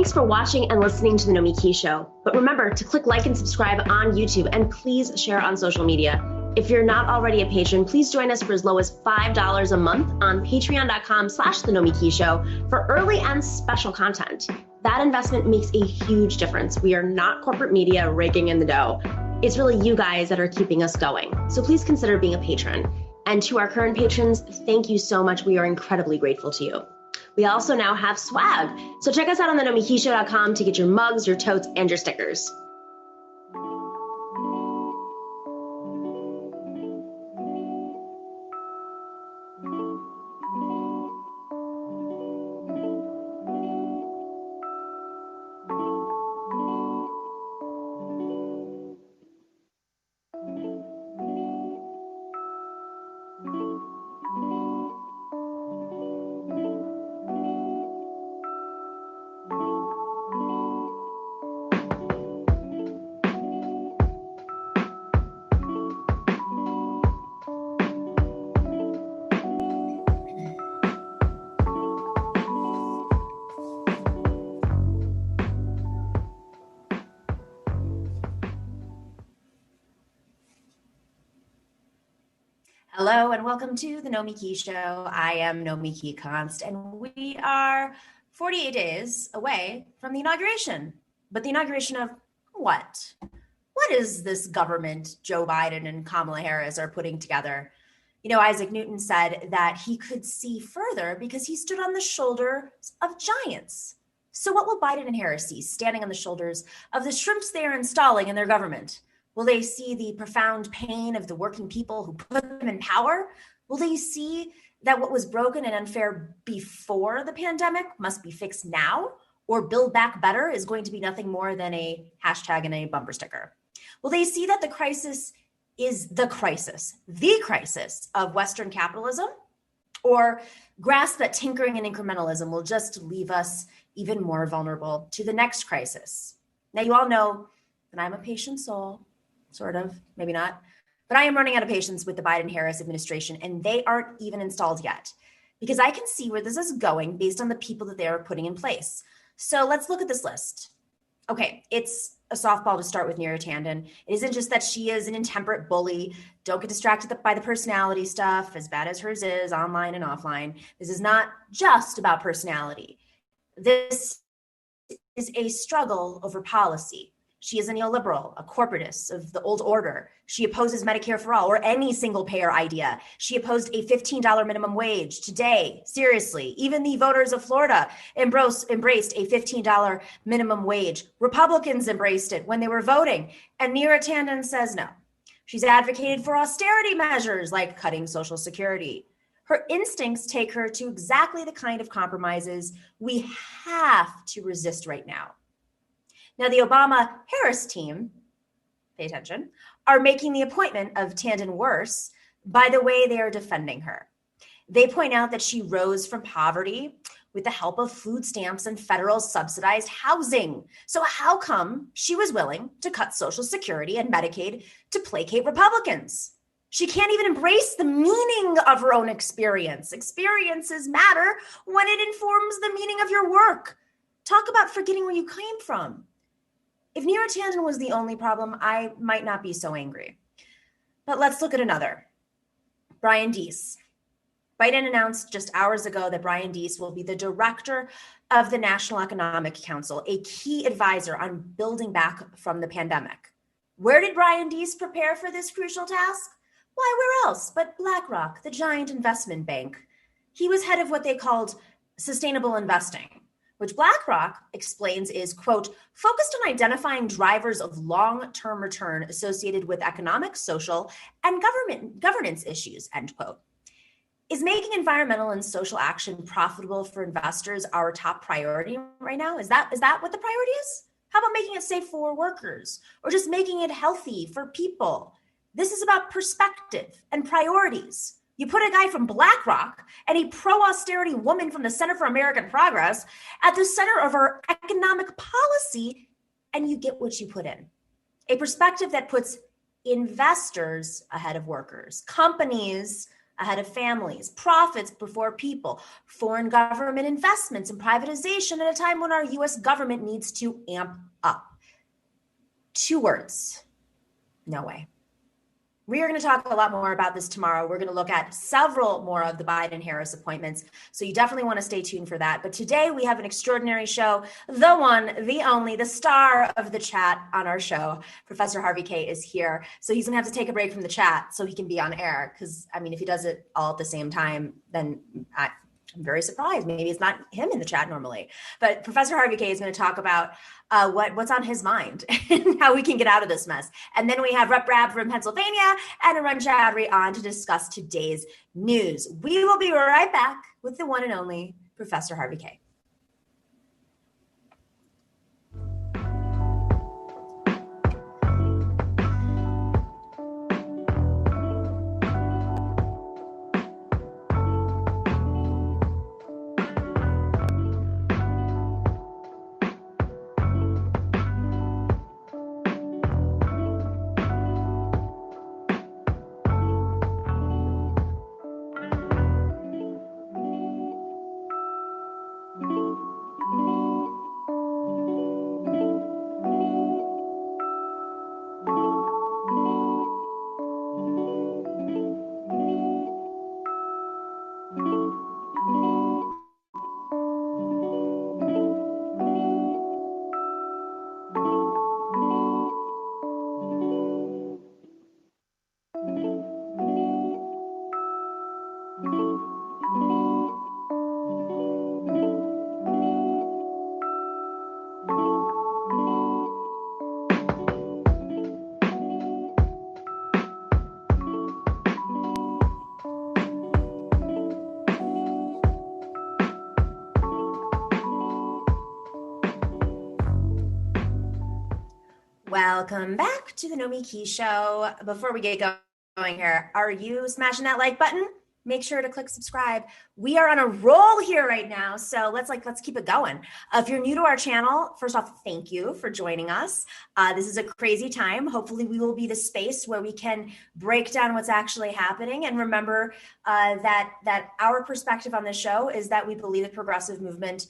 Thanks for watching and listening to The Nomiki Show. But remember to click like and subscribe on YouTube, and please share on social media. If you're not already a patron, please join us for as low as $5 a month on patreon.com/The Nomiki Show for early and special content. That investment makes a huge difference. We are not corporate media raking in the dough. It's really you guys that are keeping us going. So please consider being a patron. And to our current patrons, thank you so much. We are incredibly grateful to you. We also now have swag. So check us out on thenomikishow.com to get your mugs, your totes, and your stickers. Hello and welcome to the Nomiki Show. I am Nomiki Konst, and we are 48 days away from the inauguration. But the inauguration of what? What is this government Joe Biden and Kamala Harris are putting together? You know, Isaac Newton said that he could see further because he stood on the shoulders of giants. So what will Biden and Harris see standing on the shoulders of the shrimps they are installing in their government? Will they see the profound pain of the working people who put them in power? Will they see that what was broken and unfair before the pandemic must be fixed now? Or Build Back Better is going to be nothing more than a hashtag and a bumper sticker? Will they see that the crisis is the crisis of Western capitalism? Or grasp that tinkering and incrementalism will just leave us even more vulnerable to the next crisis? Now, you all know that I'm a patient soul. Sort of, maybe not. But I am running out of patience with the Biden-Harris administration, and they aren't even installed yet, because I can see where this is going based on the people that they are putting in place. So let's look at this list. Okay, it's a softball to start with Neera Tanden. It isn't just that she is an intemperate bully. Don't get distracted by the personality stuff, as bad as hers is, online and offline. This is not just about personality. This is a struggle over policy. She is a neoliberal, a corporatist of the old order. She opposes Medicare for all or any single payer idea. She opposed a $15 minimum wage. Today, seriously, even the voters of Florida embraced a $15 minimum wage. Republicans embraced it when they were voting. And Neera Tanden says no. She's advocated for austerity measures like cutting Social Security. Her instincts take her to exactly the kind of compromises we have to resist right now. Now, the Obama-Harris team, pay attention, are making the appointment of Tanden worse by the way they are defending her. They point out that she rose from poverty with the help of food stamps and federal subsidized housing. So how come she was willing to cut Social Security and Medicaid to placate Republicans? She can't even embrace the meaning of her own experience. Experiences matter when it informs the meaning of your work. Talk about forgetting where you came from. If Neera Tanden was the only problem, I might not be so angry. But let's look at another. Brian Deese. Biden announced just hours ago that Brian Deese will be the director of the National Economic Council, a key advisor on building back from the pandemic. Where did Brian Deese prepare for this crucial task? Why, where else but BlackRock, the giant investment bank? He was head of what they called sustainable investing, which BlackRock explains is, quote, focused on identifying drivers of long-term return associated with economic, social, and governance issues, end quote. Is making environmental and social action profitable for investors our top priority right now? Is that what the priority is? How about making it safe for workers or just making it healthy for people? This is about perspective and priorities. You put a guy from BlackRock and a pro-austerity woman from the Center for American Progress at the center of our economic policy, and you get what you put in. A perspective that puts investors ahead of workers, companies ahead of families, profits before people, foreign government investments and privatization at a time when our US government needs to amp up. 2 words, no way. We are going to talk a lot more about this tomorrow. We're going to look at several more of the Biden-Harris appointments. So you definitely want to stay tuned for that. But today we have an extraordinary show. The one, the only, the star of the chat on our show, Professor Harvey Kaye, is here. So he's going to have to take a break from the chat so he can be on air. Because, I mean, if he does it all at the same time, then I'm very surprised. Maybe it's not him in the chat normally. But Professor Harvey Kaye is going to talk about what's on his mind and how we can get out of this mess. And then we have Rabb from Pennsylvania and Arun Chaudhary on to discuss today's news. We will be right back with the one and only Professor Harvey Kaye. Welcome back to the Nomiki Show. Before we get going here, are you smashing that like button? Make sure to click subscribe. We are on a roll here right now, so let's keep it going. If you're new to our channel, first off, thank you for joining us. This is a crazy time. Hopefully, we will be the space where we can break down what's actually happening. And remember that our perspective on this show is that we believe the progressive movement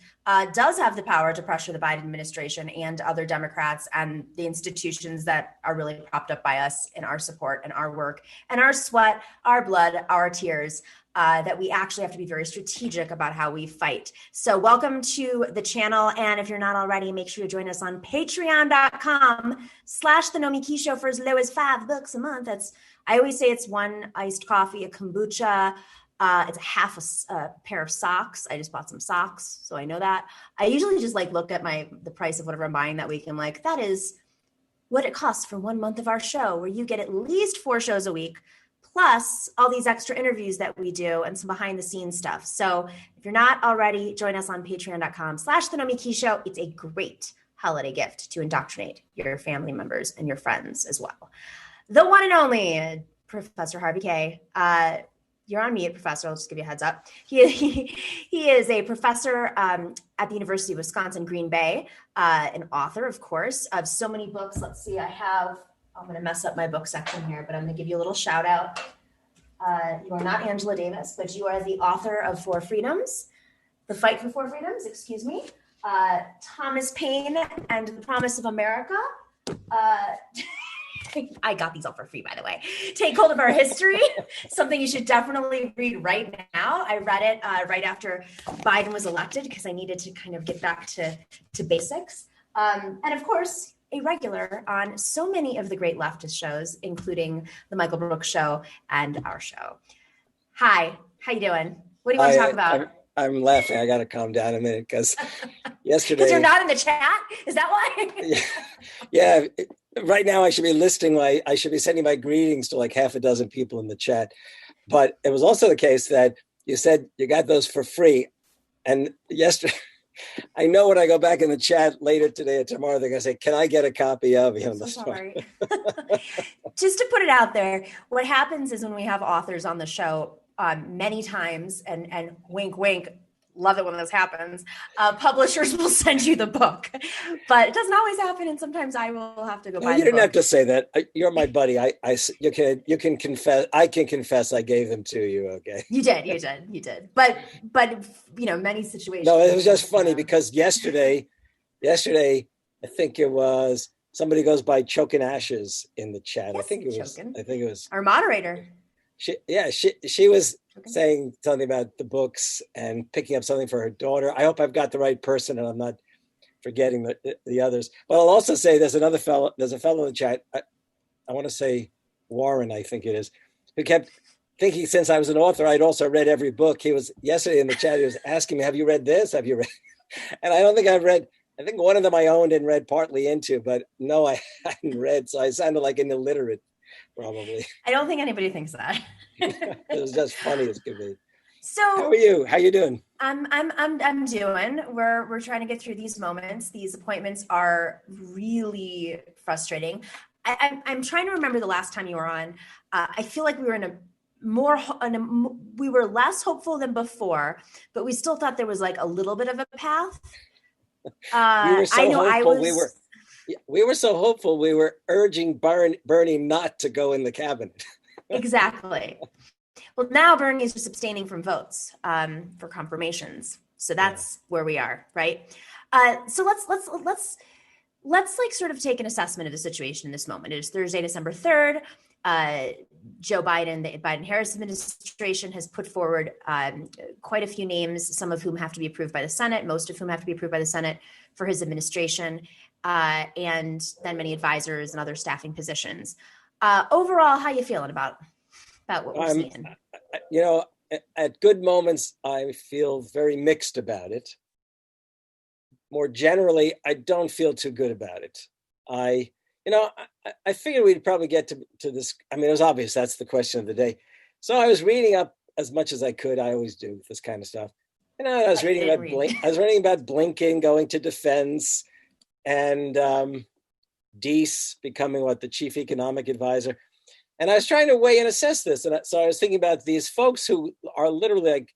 does have the power to pressure the Biden administration and other Democrats and the institutions that are really propped up by us in our support and our work and our sweat, our blood, our tears. That we actually have to be very strategic about how we fight. So welcome to the channel. And if you're not already, make sure to join us on patreon.com/the Nomiki Show for as low as $5 a month. I always say it's 1 iced coffee, a kombucha. It's half a pair of socks. I just bought some socks, so I know that. I usually just look at the price of whatever I'm buying that week. I'm like, that is what it costs for 1 month of our show, where you get at least 4 shows a week, plus all these extra interviews that we do and some behind the scenes stuff. So if you're not already, join us on patreon.com/the Nomiki Show. It's a great holiday gift to indoctrinate your family members and your friends as well. The one and only Professor Harvey Kaye. You're on mute, Professor. I'll just give you a heads up. He is a professor at the University of Wisconsin, Green Bay, an author, of course, of so many books. Let's see, I'm going to mess up my book section here, but I'm going to give you a little shout out. You are not Angela Davis, but you are the author of The Fight for Four Freedoms, Thomas Paine and The Promise of America. I got these all for free, by the way. Take Hold of Our History, something you should definitely read right now. I read it right after Biden was elected because I needed to kind of get back to basics. And of course, a regular on so many of the great leftist shows, including the Michael Brooks Show and our show. Hi, how you doing? What do you want to talk about? I'm laughing. I got to calm down a minute because yesterday. Because you're not in the chat? Is that why? Yeah. Right now I should be sending my greetings to half a dozen people in the chat. But it was also the case that you said you got those for free. And yesterday, I know when I go back in the chat later today or tomorrow, they're going to say, can I get a copy of him? So sorry. Just to put it out there, what happens is when we have authors on the show many times, and wink, wink, love it when this happens. Publishers will send you the book, but it doesn't always happen. And sometimes I will have to go buy You the didn't book. have to say that. You're my buddy. You can confess. I can confess I gave them to you. Okay. You did. But many situations. No, it was just funny because yesterday, I think it was somebody goes by Choking Ashes in the chat. Yes, I think it was our moderator. She was saying something about the books and picking up something for her daughter. I hope I've got the right person and I'm not forgetting the others. But I'll also say there's a fellow in the chat. I want to say Warren, I think it is, who kept thinking since I was an author, I'd also read every book. He was yesterday in the chat, he was asking me, have you read this? Have you read? And I don't think I've read, I think one of them I owned and read partly into, but no, I hadn't read. So I sounded like an illiterate. Probably. I don't think anybody thinks that. It was just funny as could be. So how are you? How you doing? I'm doing. We're trying to get through these moments. These appointments are really frustrating. I'm trying to remember the last time you were on. I feel like we were we were less hopeful than before, but we still thought there was like a little bit of a path. We were so hopeful. We were so hopeful. We were urging Bernie not to go in the cabinet. Exactly. Well, now Bernie is just abstaining from votes for confirmations. So that's where we are, right? So let's like sort of take an assessment of the situation in this moment. It is Thursday, December 3rd. Joe Biden, the Biden-Harris administration has put forward quite a few names, some of whom have to be approved by the Senate, most of whom have to be approved by the Senate for his administration, and then many advisors and other staffing positions. Overall, how are you feeling about what we're seeing? At good moments, I feel very mixed about it. More generally, I don't feel too good about it. I figured we'd probably get to this. I mean, it was obvious that's the question of the day. So I was reading up as much as I could. I always do this kind of stuff. I was reading about Blinken going to defense and Deese becoming the chief economic advisor. And I was trying to weigh and assess this. And so I was thinking about these folks who are literally like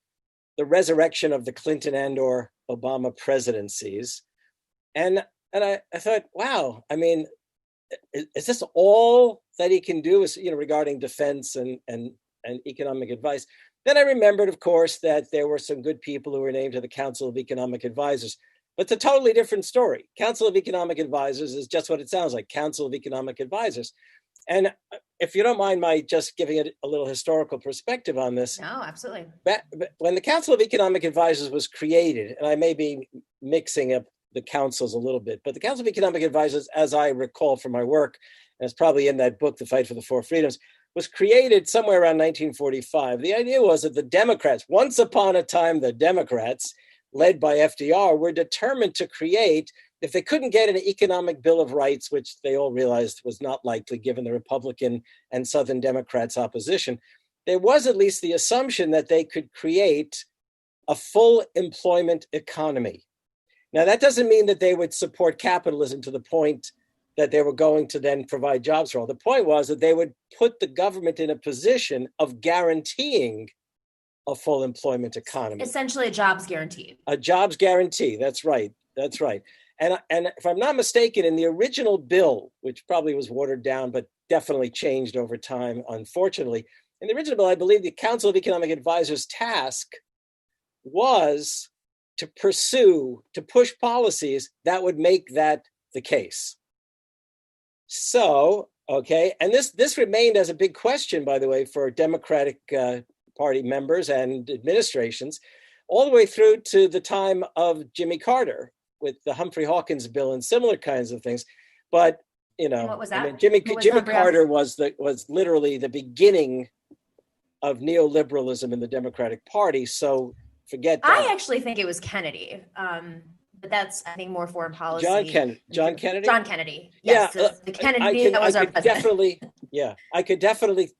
the resurrection of the Clinton and or Obama presidencies. And I thought, wow, I mean, is this all that he can do regarding defense and economic advice? Then I remembered, of course, that there were some good people who were named to the Council of Economic Advisors. But it's a totally different story. Council of Economic Advisors is just what it sounds like, Council of Economic Advisors. And if you don't mind my just giving it a little historical perspective on this. No, absolutely. When the Council of Economic Advisors was created, and I may be mixing up the councils a little bit, but the Council of Economic Advisors, as I recall from my work, and it's probably in that book, The Fight for the Four Freedoms, was created somewhere around 1945. The idea was that the Democrats, once upon a time, the Democrats, led by FDR, were determined to create, if they couldn't get an economic Bill of Rights, which they all realized was not likely given the Republican and Southern Democrats' opposition, there was at least the assumption that they could create a full employment economy. Now, that doesn't mean that they would support capitalism to the point that they were going to then provide jobs for all. The point was that they would put the government in a position of guaranteeing a full employment economy. Essentially a jobs guarantee. A jobs guarantee, that's right. And if I'm not mistaken, in the original bill, which probably was watered down, but definitely changed over time, unfortunately, in the original bill, I believe the Council of Economic Advisors' task was to push policies that would make that the case. So, okay, and this remained as a big question, by the way, for Democratic Party members and administrations, all the way through to the time of Jimmy Carter with the Humphrey Hawkins bill and similar kinds of things. But, what was that? I mean, Jimmy Carter was literally the beginning of neoliberalism in the Democratic Party. So forget that. I actually think it was Kennedy. But that's, I think, more foreign policy. John Kennedy. John Kennedy. Yes, yeah, the Kennedy that was our president. I could definitely.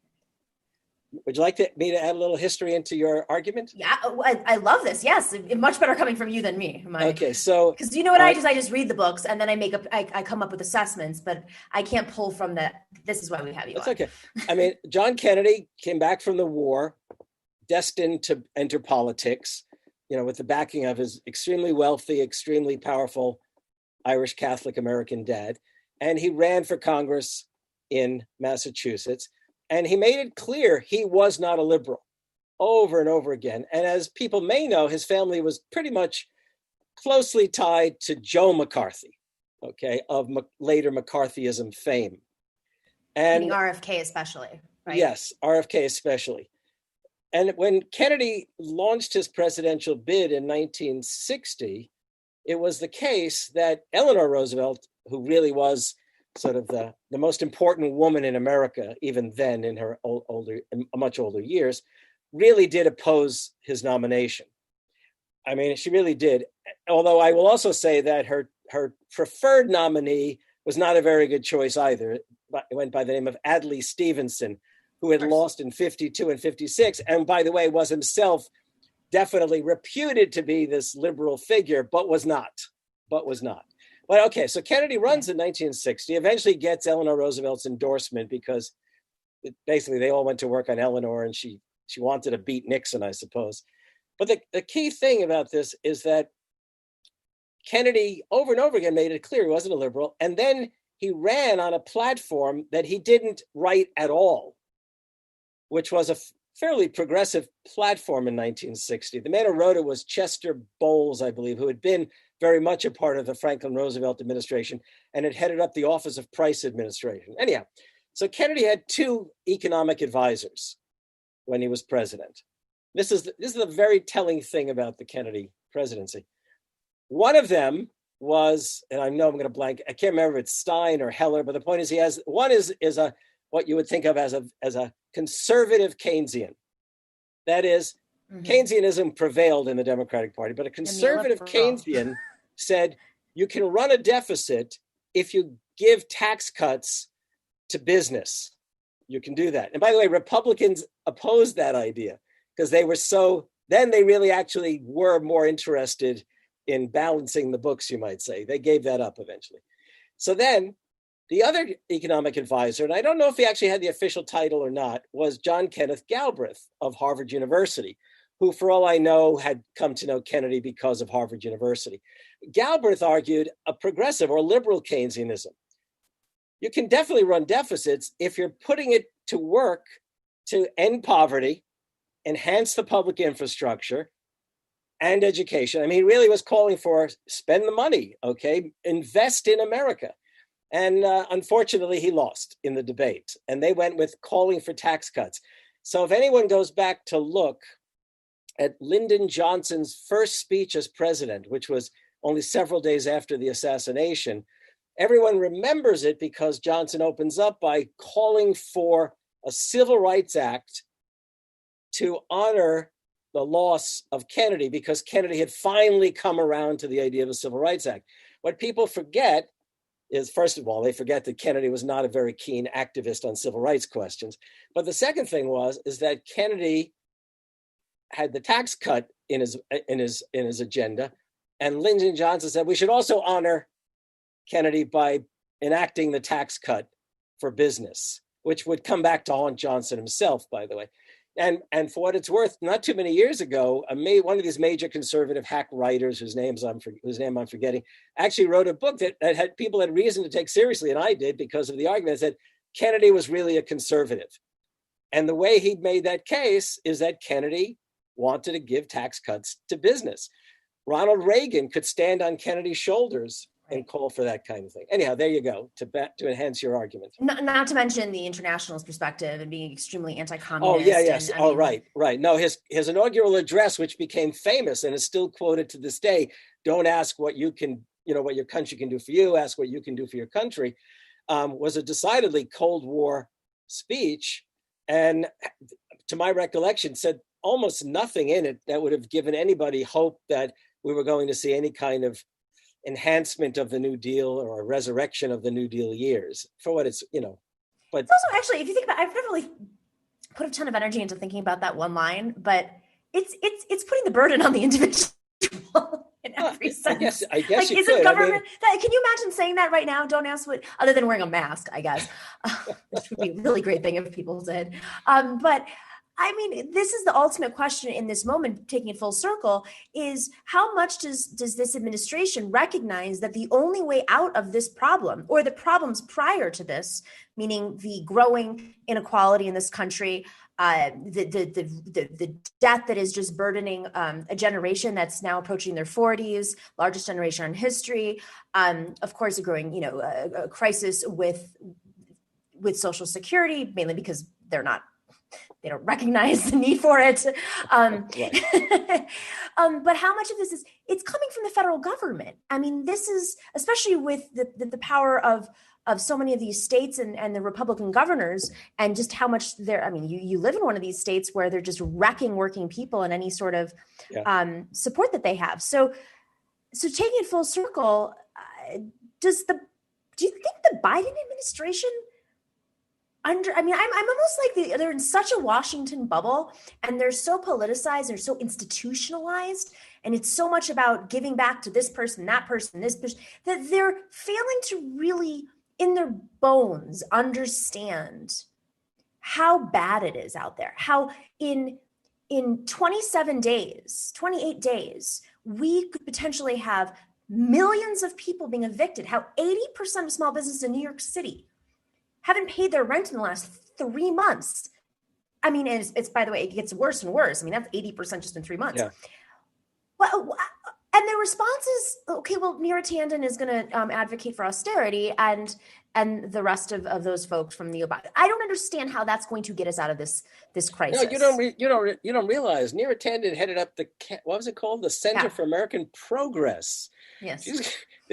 Would you like me to add a little history into your argument? Yeah, I love this. Yes, much better coming from you than me. Okay, so because you know what I just read the books and then I come up with assessments, but I can't pull from that. This is why we have you. That's okay. I mean, John Kennedy came back from the war, destined to enter politics. with the backing of his extremely wealthy, extremely powerful Irish Catholic American dad. And he ran for Congress in Massachusetts. And he made it clear he was not a liberal over and over again. And as people may know, his family was pretty much closely tied to Joe McCarthy, okay, of later McCarthyism fame. And meaning RFK especially, right? Yes, RFK especially. And when Kennedy launched his presidential bid in 1960, it was the case that Eleanor Roosevelt, who really was sort of the most important woman in America, even then in her much older years, really did oppose his nomination. I mean, she really did. Although I will also say that her preferred nominee was not a very good choice either. It went by the name of Adlai Stevenson, who had lost in 52 and 56, and by the way, was himself definitely reputed to be this liberal figure, but was not. But okay, so Kennedy runs in 1960, eventually gets Eleanor Roosevelt's endorsement because basically they all went to work on Eleanor and she wanted to beat Nixon, I suppose. But the key thing about this is that Kennedy over and over again made it clear he wasn't a liberal, and then he ran on a platform that he didn't write at all, which was a fairly progressive platform in 1960. The man who wrote it was Chester Bowles, I believe, who had been very much a part of the Franklin Roosevelt administration and had headed up the Office of Price Administration. Anyhow, so Kennedy had two economic advisors when he was president. This is a very telling thing about the Kennedy presidency. One of them was, and I know I'm going to blank, I can't remember if it's Stein or Heller, but the point is one is a what you would think of as a conservative Keynesian. That is, Keynesianism prevailed in the Democratic Party, but a conservative Keynesian said you can run a deficit if you give tax cuts to business. You can do that. And by the way, Republicans opposed that idea because they really actually were more interested in balancing the books, you might say. They gave that up eventually. So then the other economic advisor, and I don't know if he actually had the official title or not, was John Kenneth Galbraith of Harvard University, who, for all I know, had come to know Kennedy because of Harvard University. Galbraith argued a progressive or liberal Keynesianism. You can definitely run deficits if you're putting it to work to end poverty, enhance the public infrastructure, and education. I mean, he really was calling for spend the money, okay? Invest in America. And unfortunately, he lost in the debate. And they went with calling for tax cuts. So if anyone goes back to look at Lyndon Johnson's first speech as president, which was only several days after the assassination, everyone remembers it because Johnson opens up by calling for a Civil Rights Act to honor the loss of Kennedy, because Kennedy had finally come around to the idea of a Civil Rights Act. What people forget is, first of all, they forget that Kennedy was not a very keen activist on civil rights questions. But the second thing is that Kennedy had the tax cut in his agenda, and Lyndon Johnson said we should also honor Kennedy by enacting the tax cut for business, which would come back to haunt Johnson himself, by the way. And for what it's worth, not too many years ago, one of these major conservative hack writers, whose name I'm forgetting, actually wrote a book that had people had reason to take seriously, and I did because of the argument that Kennedy was really a conservative. And the way he made that case is that Kennedy wanted to give tax cuts to business. Ronald Reagan could stand on Kennedy's shoulders and call for that kind of thing. Anyhow, there you go, to enhance your argument. Not to mention the internationalist perspective and being extremely anti-communist. Oh, yeah, yes. Right. No, his inaugural address, which became famous and is still quoted to this day, don't ask what you can, what your country can do for you, ask what you can do for your country, was a decidedly Cold War speech. And to my recollection, said almost nothing in it that would have given anybody hope that we were going to see any kind of enhancement of the New Deal or a resurrection of the New Deal years, for what it's, but it's also actually, if you think about it, I've never really put a ton of energy into thinking about that one line, but it's putting the burden on the individual in every sense. I guess you isn't could. government, can you imagine saying that right now? Don't ask what, other than wearing a mask, I guess, which would be a really great thing if people did. But I mean, this is the ultimate question in this moment, taking it full circle, is how much does this administration recognize that the only way out of this problem, or the problems prior to this, meaning the growing inequality in this country, the debt that is just burdening a generation that's now approaching their 40s, largest generation in history, of course, a growing, a crisis with Social Security, mainly because they don't recognize the need for it. But how much of this it's coming from the federal government? I mean, this is, especially with the power of so many of these states and the Republican governors, and just how much you live in one of these states where they're just wrecking working people and any sort of support that they have. So taking it full circle, do you think the Biden administration I'm almost like they're in such a Washington bubble, and they're so politicized, they're so institutionalized, and it's so much about giving back to this person, that person, this person, that they're failing to really, in their bones, understand how bad it is out there. How in 28 days, we could potentially have millions of people being evicted. How 80% of small businesses in New York City haven't paid their rent in the last 3 months. I mean, it's by the way, it gets worse and worse. I mean, that's 80% just in 3 months. Yeah. Well, and their response is, okay, well, Neera Tanden is going to advocate for austerity, and the rest of those folks from the Obama. I don't understand how that's going to get us out of this crisis. No, you don't realize Neera Tanden headed up what was it called? The Center for American Progress. Yes.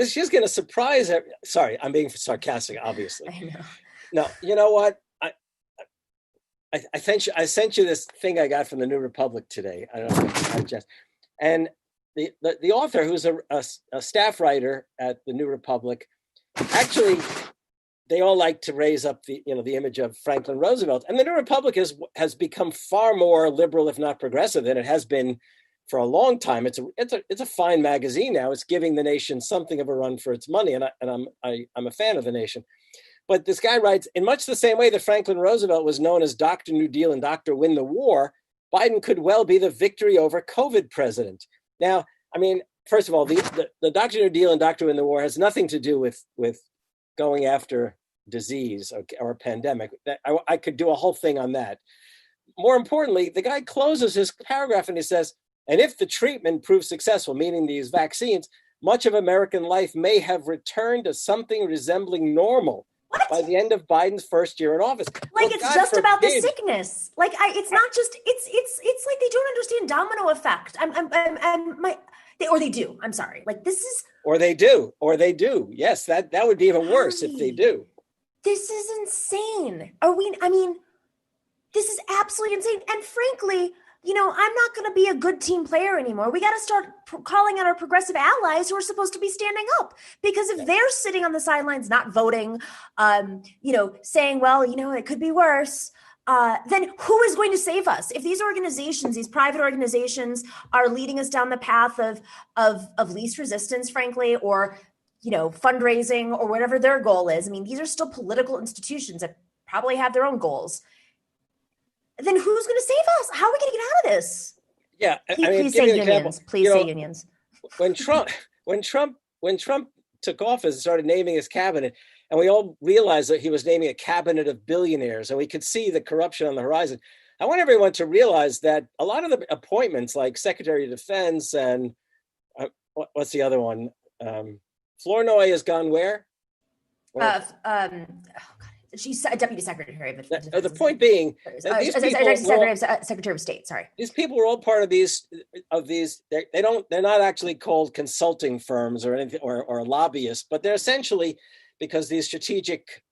She's going to surprise. Sorry, I'm being sarcastic, obviously. I know. No, you know what? I sent you this thing I got from the New Republic today. I don't know if you had a chance. And the author, who's a staff writer at the New Republic, actually, they all like to raise up the image of Franklin Roosevelt. And the New Republic has become far more liberal, if not progressive, than it has been for a long time. It's a fine magazine now. It's giving the nation something of a run for its money, and I'm a fan of the nation. But this guy writes, in much the same way that Franklin Roosevelt was known as Dr. New Deal and Dr. Win the War, Biden could well be the victory over COVID president. Now, I mean, first of all, the Dr. New Deal and Dr. Win the War has nothing to do with going after disease or a pandemic. I could do a whole thing on that. More importantly, the guy closes his paragraph and he says, and if the treatment proves successful, meaning these vaccines, much of American life may have returned to something resembling normal. What? By the end of Biden's first year in office. Like, it's just about the sickness. Like, it's not just, it's like they don't understand domino effect. Or they do. I'm sorry. Like, this is. Or they do. Yes, that would be even worse if they do. This is insane. This is absolutely insane. And frankly, I'm not going to be a good team player anymore. We got to start calling out our progressive allies who are supposed to be standing up. Because if they're sitting on the sidelines, not voting, saying, well, it could be worse, then who is going to save us? If these organizations, these private organizations, are leading us down the path of least resistance, frankly, or fundraising or whatever their goal is. I mean, these are still political institutions that probably have their own goals. Then who's going to save us? How are we going to get out of this? Yeah, please say unions. Please say unions. When Trump took office and started naming his cabinet, and we all realized that he was naming a cabinet of billionaires, and we could see the corruption on the horizon. I want everyone to realize that a lot of the appointments, like Secretary of Defense and what's the other one? Flournoy has gone where? She's a deputy secretary of defense. The point being, secretary of state. Sorry, these people are all part of these. They're not actually called consulting firms or anything or lobbyists, but they're essentially, because these strategic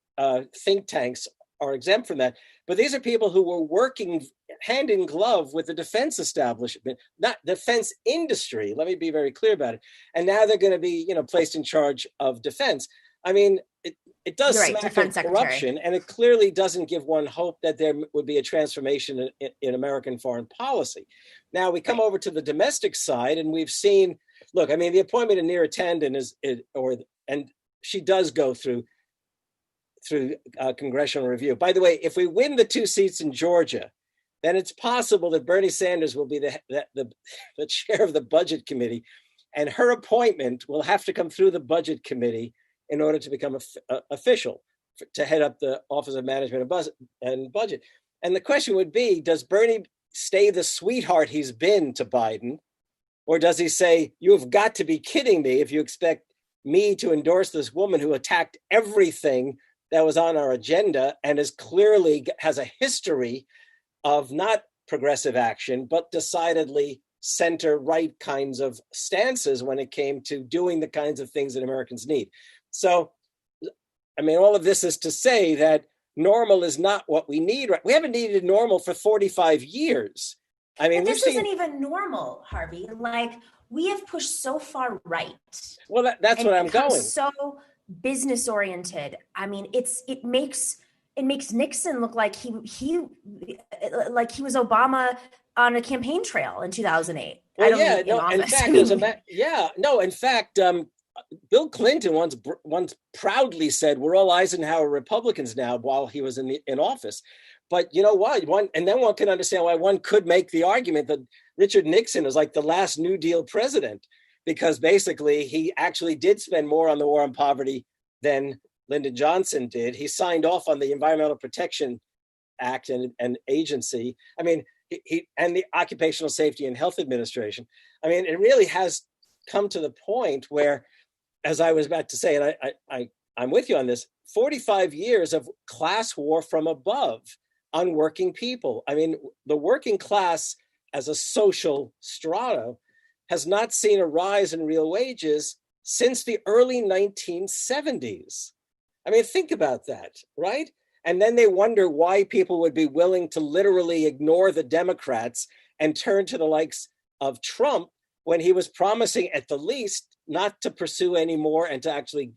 think tanks are exempt from that. But these are people who were working hand in glove with the defense establishment, not defense industry. Let me be very clear about it. And now they're going to be, placed in charge of defense. I mean, it does smack of corruption, and it clearly doesn't give one hope that there would be a transformation in American foreign policy. Now we come over to the domestic side, and we've seen. Look, I mean, the appointment of Neera Tanden and she does go through congressional review. By the way, if we win the 2 seats in Georgia, then it's possible that Bernie Sanders will be the chair of the budget committee, and her appointment will have to come through the budget committee in order to become official to head up the Office of Management and Budget. And the question would be, does Bernie stay the sweetheart he's been to Biden, or does he say, you have got to be kidding me if you expect me to endorse this woman who attacked everything that was on our agenda and is clearly has a history of not progressive action, but decidedly center-right kinds of stances when it came to doing the kinds of things that Americans need. So, I mean, all of this is to say that normal is not what we need. We haven't needed normal for 45 years. I mean, this isn't even normal, Harvey. Like, we have pushed so far right. Well, that's what I'm going. So business oriented. I mean, it makes Nixon look like he was Obama on a campaign trail in 2008. Well, in fact, Bill Clinton once proudly said, "We're all Eisenhower Republicans now," while he was in office. But you know why? One can understand why one could make the argument that Richard Nixon is like the last New Deal president, because basically he actually did spend more on the war on poverty than Lyndon Johnson did. He signed off on the Environmental Protection Act and agency. I mean, he and the Occupational Safety and Health Administration. I mean, it really has come to the point where, as I was about to say, and I'm with you on this, 45 years of class war from above on working people. I mean, the working class as a social strata has not seen a rise in real wages since the early 1970s. I mean, think about that, right? And then they wonder why people would be willing to literally ignore the Democrats and turn to the likes of Trump when he was promising at the least not to pursue anymore and to actually,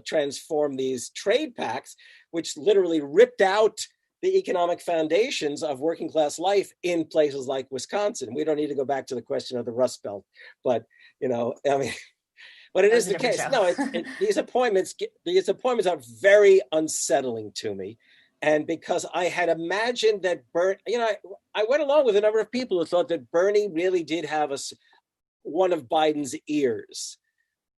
transform these trade pacts, which literally ripped out the economic foundations of working class life in places like Wisconsin. We don't need to go back to the question of the Rust Belt, but but it is the case. No, these appointments are very unsettling to me. And because I had imagined that I went along with a number of people who thought that Bernie really did have one of Biden's ears.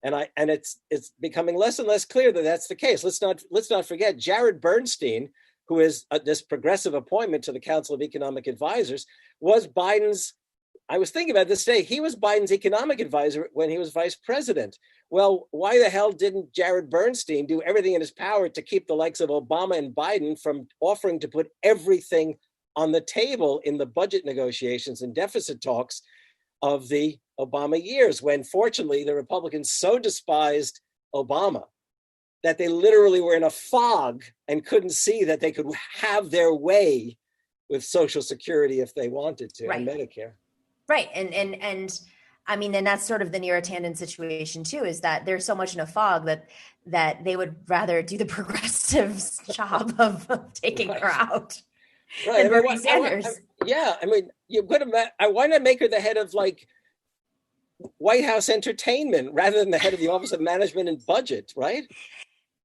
And it's becoming less and less clear that that's the case. Let's not forget Jared Bernstein, who is this progressive appointment to the Council of Economic Advisors, was Biden's. I was thinking about this today. He was Biden's economic advisor when he was vice president. Well, why the hell didn't Jared Bernstein do everything in his power to keep the likes of Obama and Biden from offering to put everything on the table in the budget negotiations and deficit talks of the Obama years, when fortunately the Republicans so despised Obama that they literally were in a fog and couldn't see that they could have their way with Social Security if they wanted to, right, and Medicare. Right. And I mean, and that's sort of the Neera Tanden situation too, is that there's so much in a fog that they would rather do the progressives job of taking her out. Right. Than Bernie Sanders. Why not make her the head of like White House entertainment rather than the head of the Office of Management and Budget, right?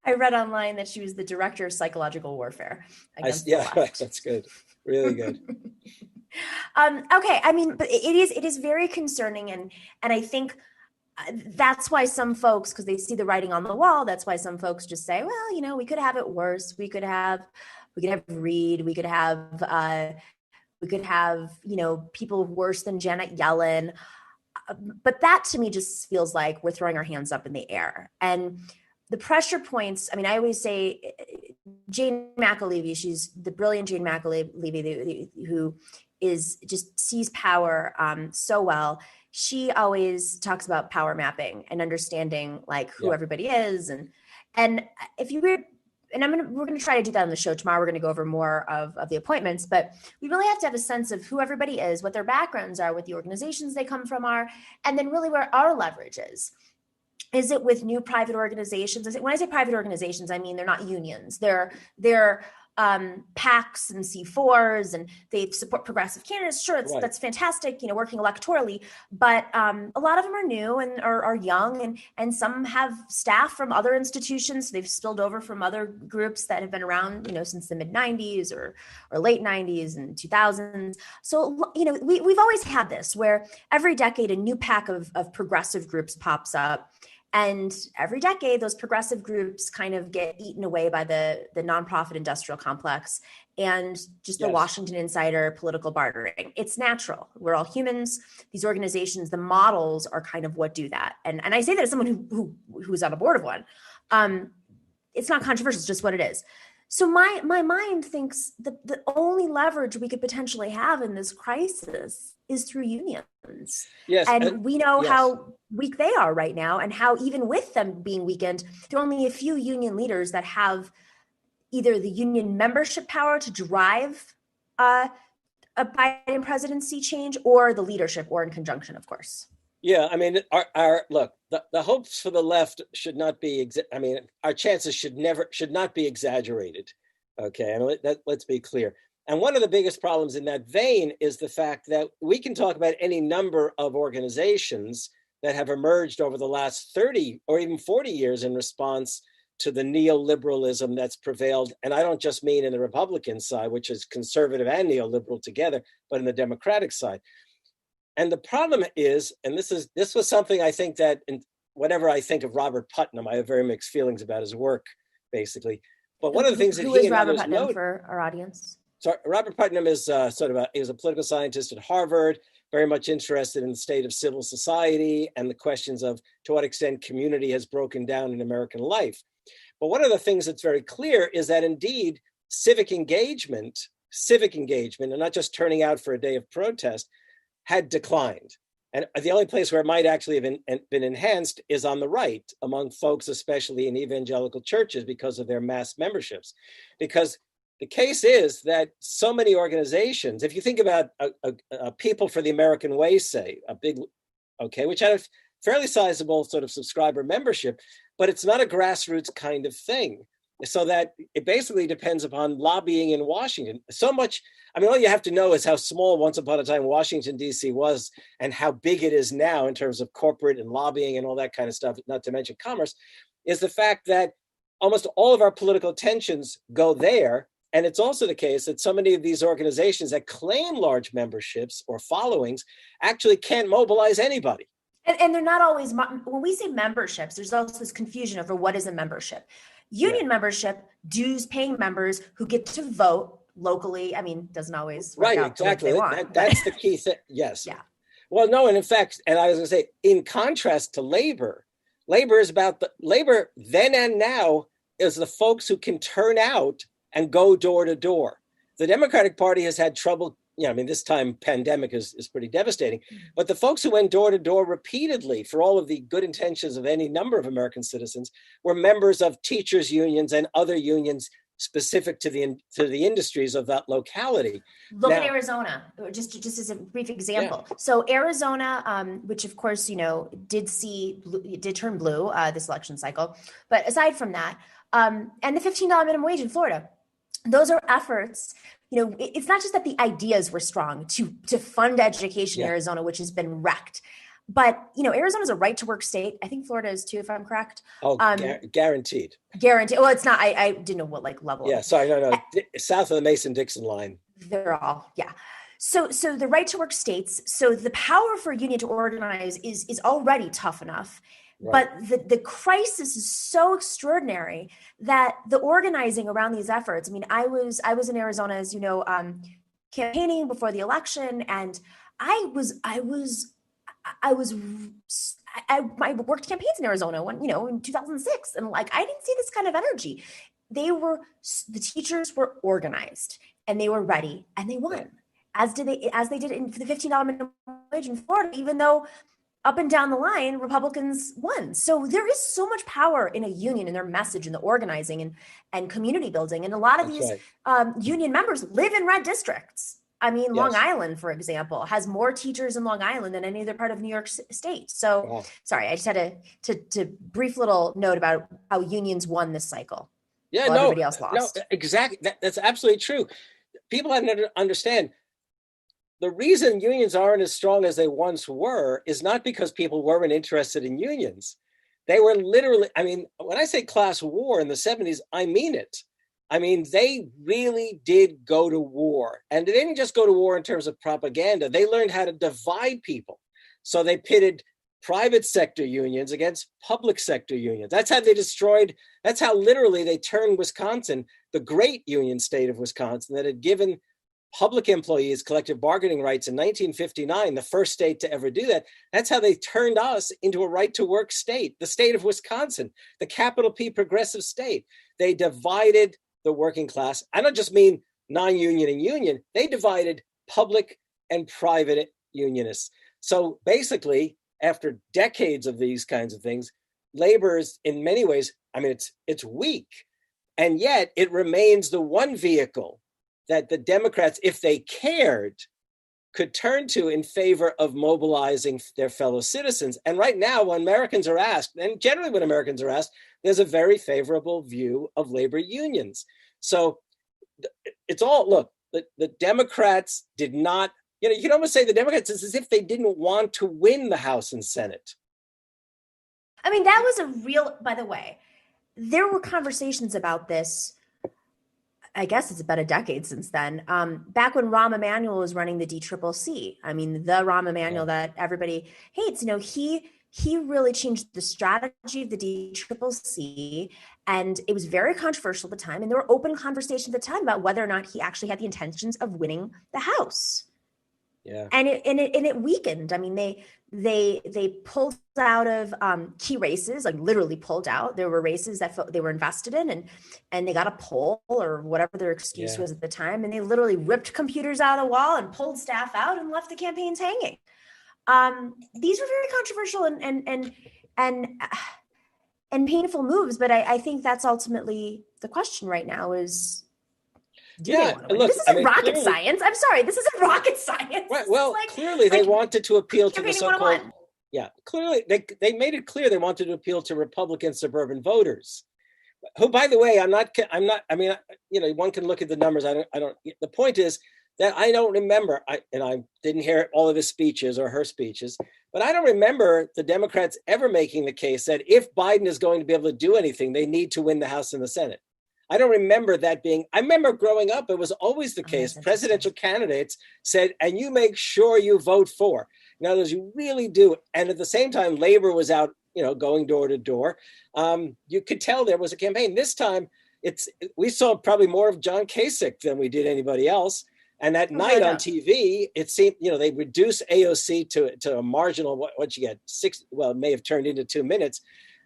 I read online that she was the director of psychological warfare. That's good. Really good. Okay, I mean, but it is very concerning, and I think that's why some folks, because they see the writing on the wall, that's why some folks just say, well, we could have it worse. We could have Reid. We could have people worse than Janet Yellen. But that to me just feels like we're throwing our hands up in the air. And the pressure points, I mean, I always say Jane McAlevey, she's the brilliant Jane McAlevey, who just sees power so well. She always talks about power mapping and understanding like who everybody is. And if you were, and we're going to try to do that on the show tomorrow. We're going to go over more of the appointments, but we really have to have a sense of who everybody is, what their backgrounds are, what the organizations they come from are, and then really where our leverage is. Is it with new private organizations? When I say private organizations, I mean they're not unions. They're PACs and C4s, and they support progressive candidates. Sure, that's fantastic, working electorally, but a lot of them are new and are young, and some have staff from other institutions. They've spilled over from other groups that have been around, since the mid 90s or late 90s and 2000s. So, we've always had this where every decade a new PAC of progressive groups pops up. And every decade, those progressive groups kind of get eaten away by the nonprofit industrial complex and just the Washington Insider political bartering. It's natural. We're all humans. These organizations, the models are kind of what do that. And I say that as someone who's on a board of one. It's not controversial. It's just what it is. So my mind thinks the only leverage we could potentially have in this crisis is through unions. Yes, and we know how weak they are right now, and how even with them being weakened, there are only a few union leaders that have either the union membership power to drive a Biden presidency change, or the leadership, or in conjunction, of course. Yeah, I mean, the hopes for the left should not be. Our chances should not be exaggerated. Okay, let's be clear. And one of the biggest problems in that vein is the fact that we can talk about any number of organizations that have emerged over the last 30 or even 40 years in response to the neoliberalism that's prevailed. And I don't just mean in the Republican side, which is conservative and neoliberal together, but in the Democratic side. And the problem is, and this was something I think that, whenever I think of Robert Putnam, I have very mixed feelings about his work, basically. But one of the things that he and Robert Putnam for our audience? So Robert Putnam is he was a political scientist at Harvard, very much interested in the state of civil society and the questions of to what extent community has broken down in American life. But one of the things that's very clear is that indeed civic engagement, and not just turning out for a day of protest, had declined. And the only place where it might actually have been enhanced is on the right, among folks, especially in evangelical churches, because of their mass memberships. Because the case is that so many organizations, if you think about a People for the American Way, say, which had a fairly sizable sort of subscriber membership, but it's not a grassroots kind of thing. So that it basically depends upon lobbying in Washington. So much, all you have to know is how small once upon a time Washington, D.C. was and how big it is now in terms of corporate and lobbying and all that kind of stuff, not to mention commerce, is the fact that almost all of our political tensions go there. And it's also the case that so many of these organizations that claim large memberships or followings actually can't mobilize anybody. And they're not always, when we say memberships, there's also this confusion over what is a membership. Union membership, dues paying members who get to vote locally. Doesn't always work out exactly. The way they want, that's the key thing. Yes. Yeah. Well, no, and in fact, and I was going to say, in contrast to labor is about labor then and now is the folks who can turn out and go door to door. The Democratic Party has had trouble. This time pandemic is pretty devastating, but the folks who went door to door repeatedly for all of the good intentions of any number of American citizens were members of teachers' unions and other unions specific to the industries of that locality. Look at Arizona, just as a brief example. Yeah. So Arizona, which of course, did turn blue this election cycle. But aside from that, and the $15 minimum wage in Florida, those are efforts. It's not just that the ideas were strong to fund education in Arizona, which has been wrecked. But, Arizona is a right to work state. I think Florida is too, if I'm correct. Oh, guaranteed. Guaranteed. Well, it's not. I didn't know what level. Yeah, sorry, no. South of the Mason-Dixon line. They're all, yeah. So the right to work states. So the power for a union to organize is already tough enough. Right. But the crisis is so extraordinary that the organizing around these efforts. I was in Arizona, as you know, campaigning before the election, and I worked campaigns in Arizona in 2006, and I didn't see this kind of energy. The teachers were organized and they were ready and they won, as they did for the $15 minimum wage in Florida, even though up and down the line, Republicans won. So there is so much power in a union and their message and the organizing and community building. And a lot of these union members live in red districts. Long Island, for example, has more teachers in Long Island than any other part of New York State. So, sorry, I just had to brief little note about how unions won this cycle. Yeah, while no, everybody else no, lost. exactly. That's absolutely true. People have to understand the reason unions aren't as strong as they once were is not because people weren't interested in unions. They were literally, I mean, when I say class war in the 70s, I mean it. I mean, they really did go to war. And they didn't just go to war in terms of propaganda. They learned how to divide people. So they pitted private sector unions against public sector unions. That's how they destroyed, that's how literally they turned Wisconsin, the great union state of Wisconsin that had given public employees collective bargaining rights in 1959, the first state to ever do that. That's how they turned us into a right to work state, the state of Wisconsin, the capital P progressive state. They divided the working class. I don't just mean non-union and union. They divided public and private unionists. So basically, after decades of these kinds of things, labor is in many ways, I mean, it's weak. And yet it remains the one vehicle that the Democrats, if they cared, could turn to in favor of mobilizing their fellow citizens. And right now, when Americans are asked, and generally when Americans are asked, there's a very favorable view of labor unions. So it's all, look, the Democrats did not, you can almost say the Democrats, it's as if they didn't want to win the House and Senate. I mean, that was a real, by the way, there were conversations about this. I guess it's about a decade since then. Back when Rahm Emanuel was running the DCCC, I mean, the Rahm Emanuel that everybody hates, he really changed the strategy of the DCCC, and it was very controversial at the time. And there were open conversations at the time about whether or not he actually had the intentions of winning the House. Yeah. And it weakened. I mean, they pulled out of key races, like literally pulled out. There were races that they were invested in, and they got a poll or whatever their excuse was at the time, and they literally ripped computers out of the wall and pulled staff out and left the campaigns hanging. These were very controversial and painful moves, but I think that's ultimately the question right now is, do they want to win? Look, This isn't rocket science. I'm sorry. This isn't rocket science. Right. Well, clearly they wanted to appeal to the so-called, clearly they made it clear they wanted to appeal to Republican suburban voters, who, by the way, I mean, one can look at the numbers. The point is that I don't remember, I didn't hear all of his speeches or her speeches, but I don't remember the Democrats ever making the case that if Biden is going to be able to do anything, they need to win the House and the Senate. I don't remember that being, I remember growing up, it was always the case. Presidential candidates said, and you make sure you vote for. In other words, you really do. And at the same time, labor was out, going door to door. You could tell there was a campaign. This time, we saw probably more of John Kasich than we did anybody else. And that night on TV, it seemed, they reduced AOC to a marginal, what you get, it may have turned into 2 minutes.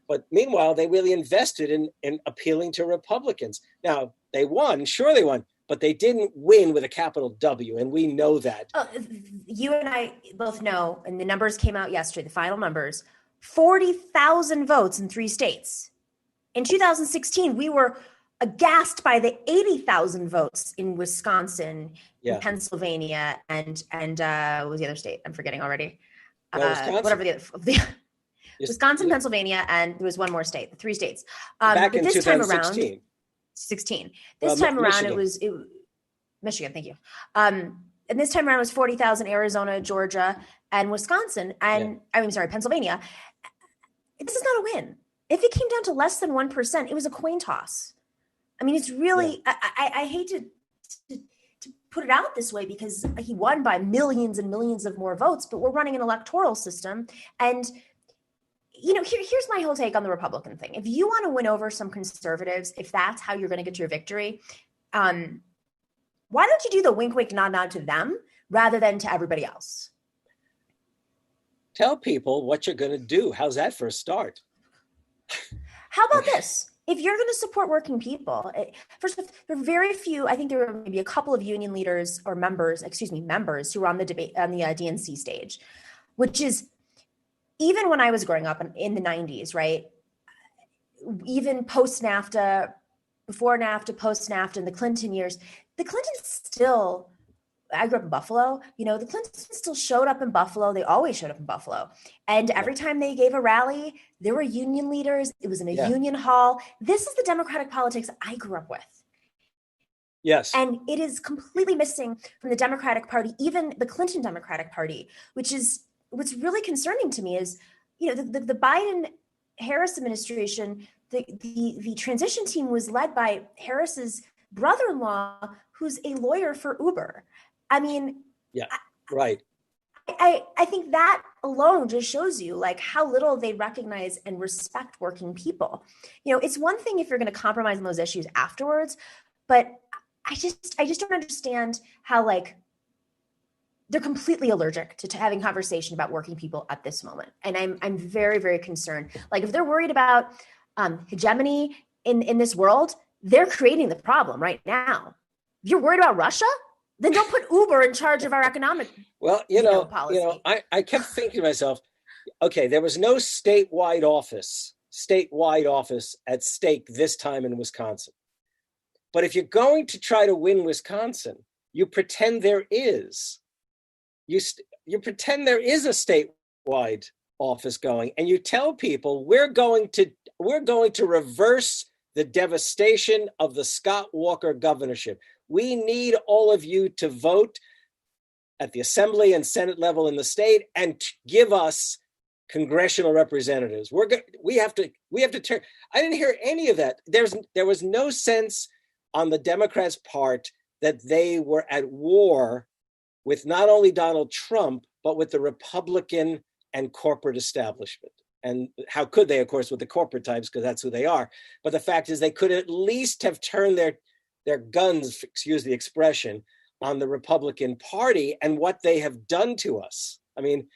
But meanwhile, they really invested in appealing to Republicans. Now, they won, sure they won, but they didn't win with a capital W, and we know that. Oh, you and I both know, and the numbers came out yesterday, the final numbers, 40,000 votes in 3 states. In 2016, we were aghast by the 80,000 votes in Wisconsin, in Pennsylvania, and what was the other state? I'm forgetting already. Whatever the Wisconsin, Pennsylvania, and there was one more state, 3 states. Back in this 2016. time around, 16. This time around, it was Michigan. Thank you. And this time around it was 40,000, Arizona, Georgia, and Wisconsin, and Pennsylvania. This is not a win. If it came down to less than 1%, it was a coin toss. I mean, it's really. I hate to put it out this way because he won by millions and millions of more votes, but we're running an electoral system, and here's my whole take on the Republican thing. If you want to win over some conservatives, if that's how you're going to get your victory, why don't you do the wink, wink, nod, nod to them rather than to everybody else? Tell people what you're going to do. How's that for a start? How about this? If you're going to support working people, first, there are very few, I think there were maybe a couple of union leaders or members who were on the debate, on the DNC stage, which is, even when I was growing up in the 90s, right? Even post-NAFTA, before NAFTA, post-NAFTA, in the Clinton years, the Clintons still I grew up in Buffalo. The Clintons still showed up in Buffalo. They always showed up in Buffalo. And every time they gave a rally, there were union leaders. It was in a union hall. This is the democratic politics I grew up with. Yes. And it is completely missing from the Democratic Party, even the Clinton Democratic Party, which is what's really concerning to me is, the Biden-Harris administration, the transition team was led by Harris's brother-in-law, who's a lawyer for Uber. I mean, right. I think that alone just shows you like how little they recognize and respect working people. It's one thing if you're going to compromise on those issues afterwards, but I just don't understand how like they're completely allergic to having conversation about working people at this moment. And I'm very, very concerned. Like if they're worried about hegemony in this world, they're creating the problem right now. If you're worried about Russia, then don't put Uber in charge of our economic policy. I kept thinking to myself, okay, there was no statewide office at stake this time in Wisconsin. But if you're going to try to win Wisconsin, you pretend there is. You pretend there is a statewide office going, and you tell people we're going to reverse the devastation of the Scott Walker governorship. We need all of you to vote at the Assembly and Senate level in the state and give us congressional representatives. We have to turn. I didn't hear any of that. There was no sense on the Democrats' part that they were at war with not only Donald Trump, but with the Republican and corporate establishment. And how could they, of course, with the corporate types, because that's who they are. But the fact is they could at least have turned their guns, excuse the expression, on the Republican Party and what they have done to us. I mean,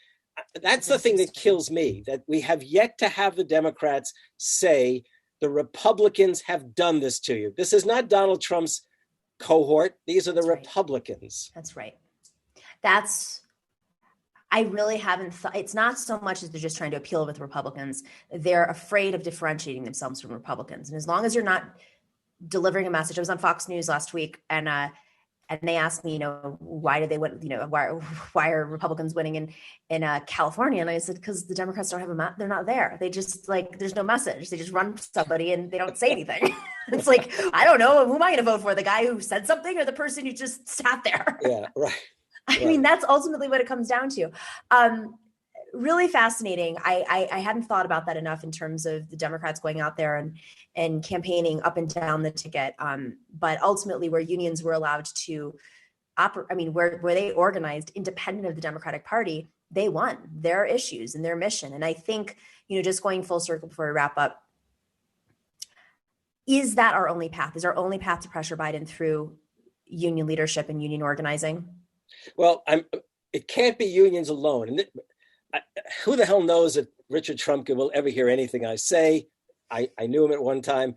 that's the thing that kills me, that we have yet to have the Democrats say, the Republicans have done this to you. This is not Donald Trump's cohort. These are the Republicans. That's right. I really haven't thought, it's not so much as they're just trying to appeal with Republicans. They're afraid of differentiating themselves from Republicans. And as long as you're not delivering a message, I was on Fox News last week and they asked me, why did they win? Why are Republicans winning in California? And I said, because the Democrats don't have they're not there. They just there's no message. They just run somebody and they don't say anything. It's like, I don't know, who am I going to vote for? The guy who said something or the person who just sat there? Yeah, right. I mean, that's ultimately what it comes down to. Really fascinating. I hadn't thought about that enough in terms of the Democrats going out there and campaigning up and down the ticket. But ultimately, where unions were allowed to operate, I mean, where they organized independent of the Democratic Party, they won their issues and their mission. And I think, just going full circle before we wrap up, is that our only path? Is our only path to pressure Biden through union leadership and union organizing? Well, it can't be unions alone. And who the hell knows if Richard Trumka will ever hear anything I say? I knew him at one time.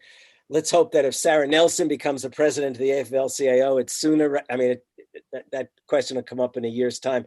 Let's hope that if Sarah Nelson becomes the president of the AFL-CIO, it's sooner. I mean, that question will come up in a year's time.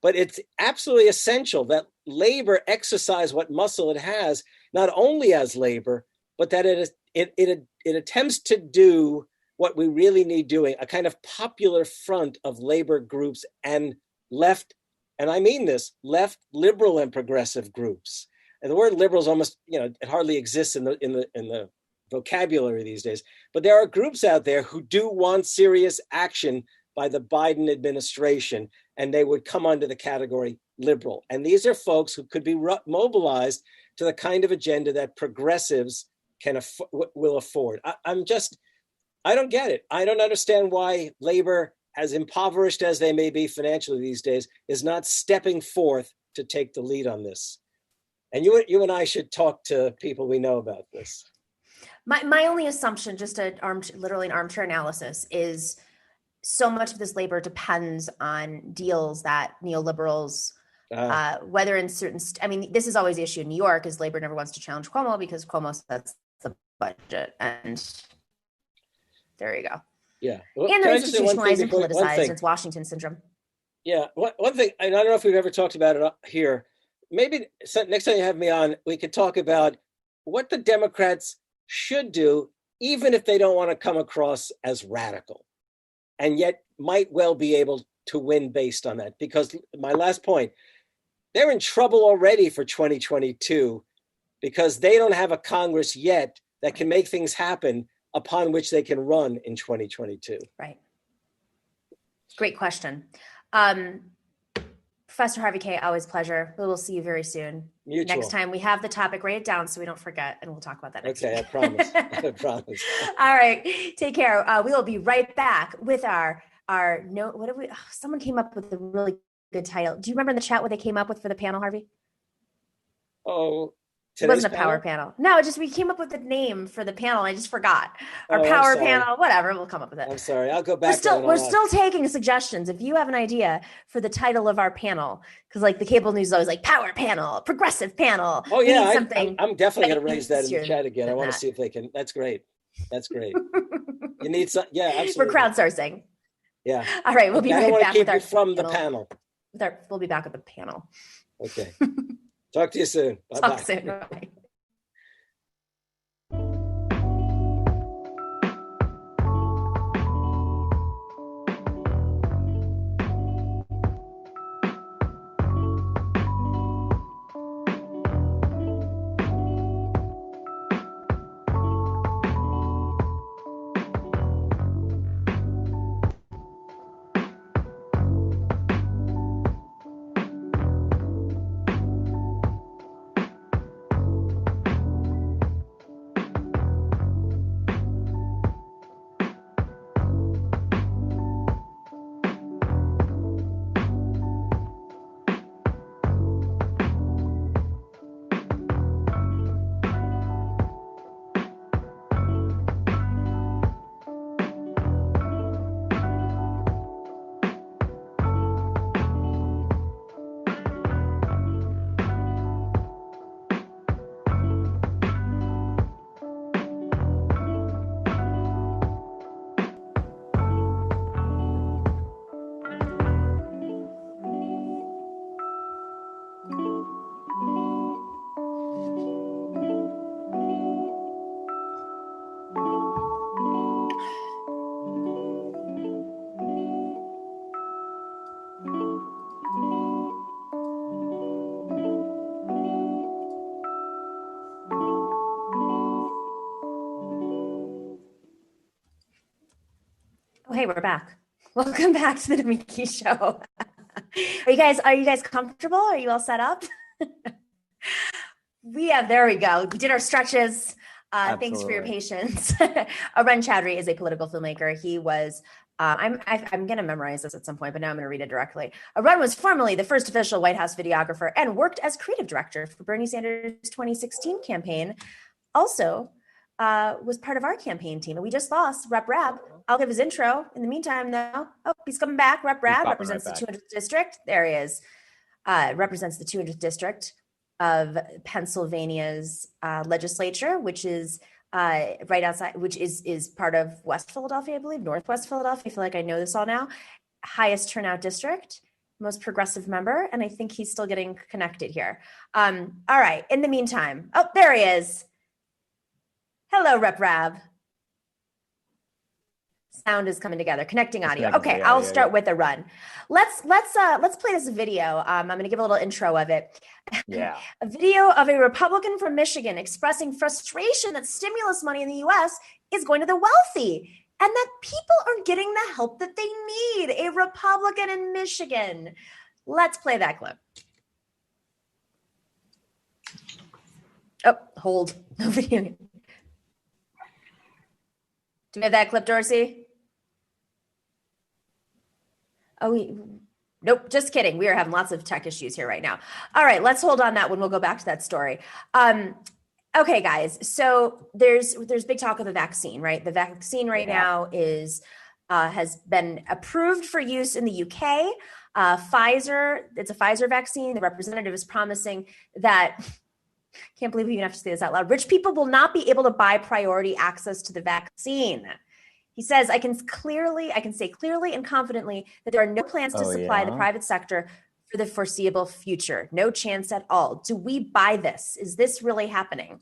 But it's absolutely essential that labor exercise what muscle it has, not only as labor, but that it attempts to do what we really need doing, a kind of popular front of labor groups and left, and I mean this, left liberal and progressive groups. And the word liberal is almost, it hardly exists in the vocabulary these days. But there are groups out there who do want serious action by the Biden administration, and they would come under the category liberal. And these are folks who could be mobilized to the kind of agenda that progressives will afford. I don't get it. I don't understand why labor, as impoverished as they may be financially these days, is not stepping forth to take the lead on this. And you and I should talk to people we know about this. My only assumption, just literally an armchair analysis, is so much of this labor depends on deals that neoliberals, whether in certain, this is always the issue in New York, is labor never wants to challenge Cuomo because Cuomo sets the budget, and there you go. Yeah. Well, and they're institutionalized and politicized. It's Washington syndrome. Yeah. One thing, I don't know if we've ever talked about it here. Maybe next time you have me on, we could talk about what the Democrats should do, even if they don't want to come across as radical, and yet might well be able to win based on that. Because my last point, they're in trouble already for 2022 because they don't have a Congress yet that can make things happen upon which they can run in 2022. Right. Great question. Professor Harvey Kaye, always a pleasure. We'll see you very soon. Mutual. Next time we have the topic, write it down so we don't forget, and we'll talk about that next week. Okay, I promise. I promise. All right, take care. We will be right back with our someone came up with a really good title. Do you remember in the chat what they came up with for the panel, Harvey? Oh, it wasn't a power panel. No, we came up with the name for the panel. I just forgot. Our power panel, whatever. We'll come up with it. I'm sorry. I'll go back. We're still taking suggestions. If you have an idea for the title of our panel, because like the cable news is always like power panel, progressive panel. Oh yeah, I'm definitely going to raise that in the chat again. I want to see if they can. That's great. You need some. Yeah, absolutely. We're crowdsourcing. Yeah. All right, we'll be right back with our from the panel. We'll be back with the panel. Okay. Talk to you soon. Bye-bye. Talk soon. Bye. Oh, hey, we're back. Welcome back to the Nomiki Show. Are you guys comfortable? Are you all set up? There we go. We did our stretches. Thanks for your patience. Arun Chaudhary is a political filmmaker. He was, I'm going to memorize this at some point, but now I'm going to read it directly. Arun was formerly the first official White House videographer and worked as creative director for Bernie Sanders' 2016 campaign. Also, was part of our campaign team. And we just lost Rabb. I'll give his intro. In the meantime, though, he's coming back. Rabb represents the 200th district. There he is. Represents the 200th district of Pennsylvania's legislature, which is right outside, which is part of West Philadelphia, I believe, Northwest Philadelphia. I feel like I know this all now. Highest turnout district, most progressive member, and I think he's still getting connected here. All right. In the meantime, there he is. Hello, Rabb. Sound is coming together, connecting audio. Okay, I'll start with a run. Let's play this video. I'm going to give a little intro of it. Yeah. A video of a Republican from Michigan expressing frustration that stimulus money in the U.S. is going to the wealthy and that people aren't getting the help that they need. A Republican in Michigan. Let's play that clip. Oh, hold. No video. Do we have that clip, Dorsey? Nope, just kidding. We are having lots of tech issues here right now. All right, let's hold on that one. We'll go back to that story. Okay, guys. So there's big talk of the vaccine, right? The vaccine right now has been approved for use in the UK. Pfizer, it's a Pfizer vaccine. The representative is promising that, can't believe we even have to say this out loud, rich people will not be able to buy priority access to the vaccine. He says, I can say clearly and confidently that there are no plans to supply the private sector for the foreseeable future. No chance at all. Do we buy this? Is this really happening?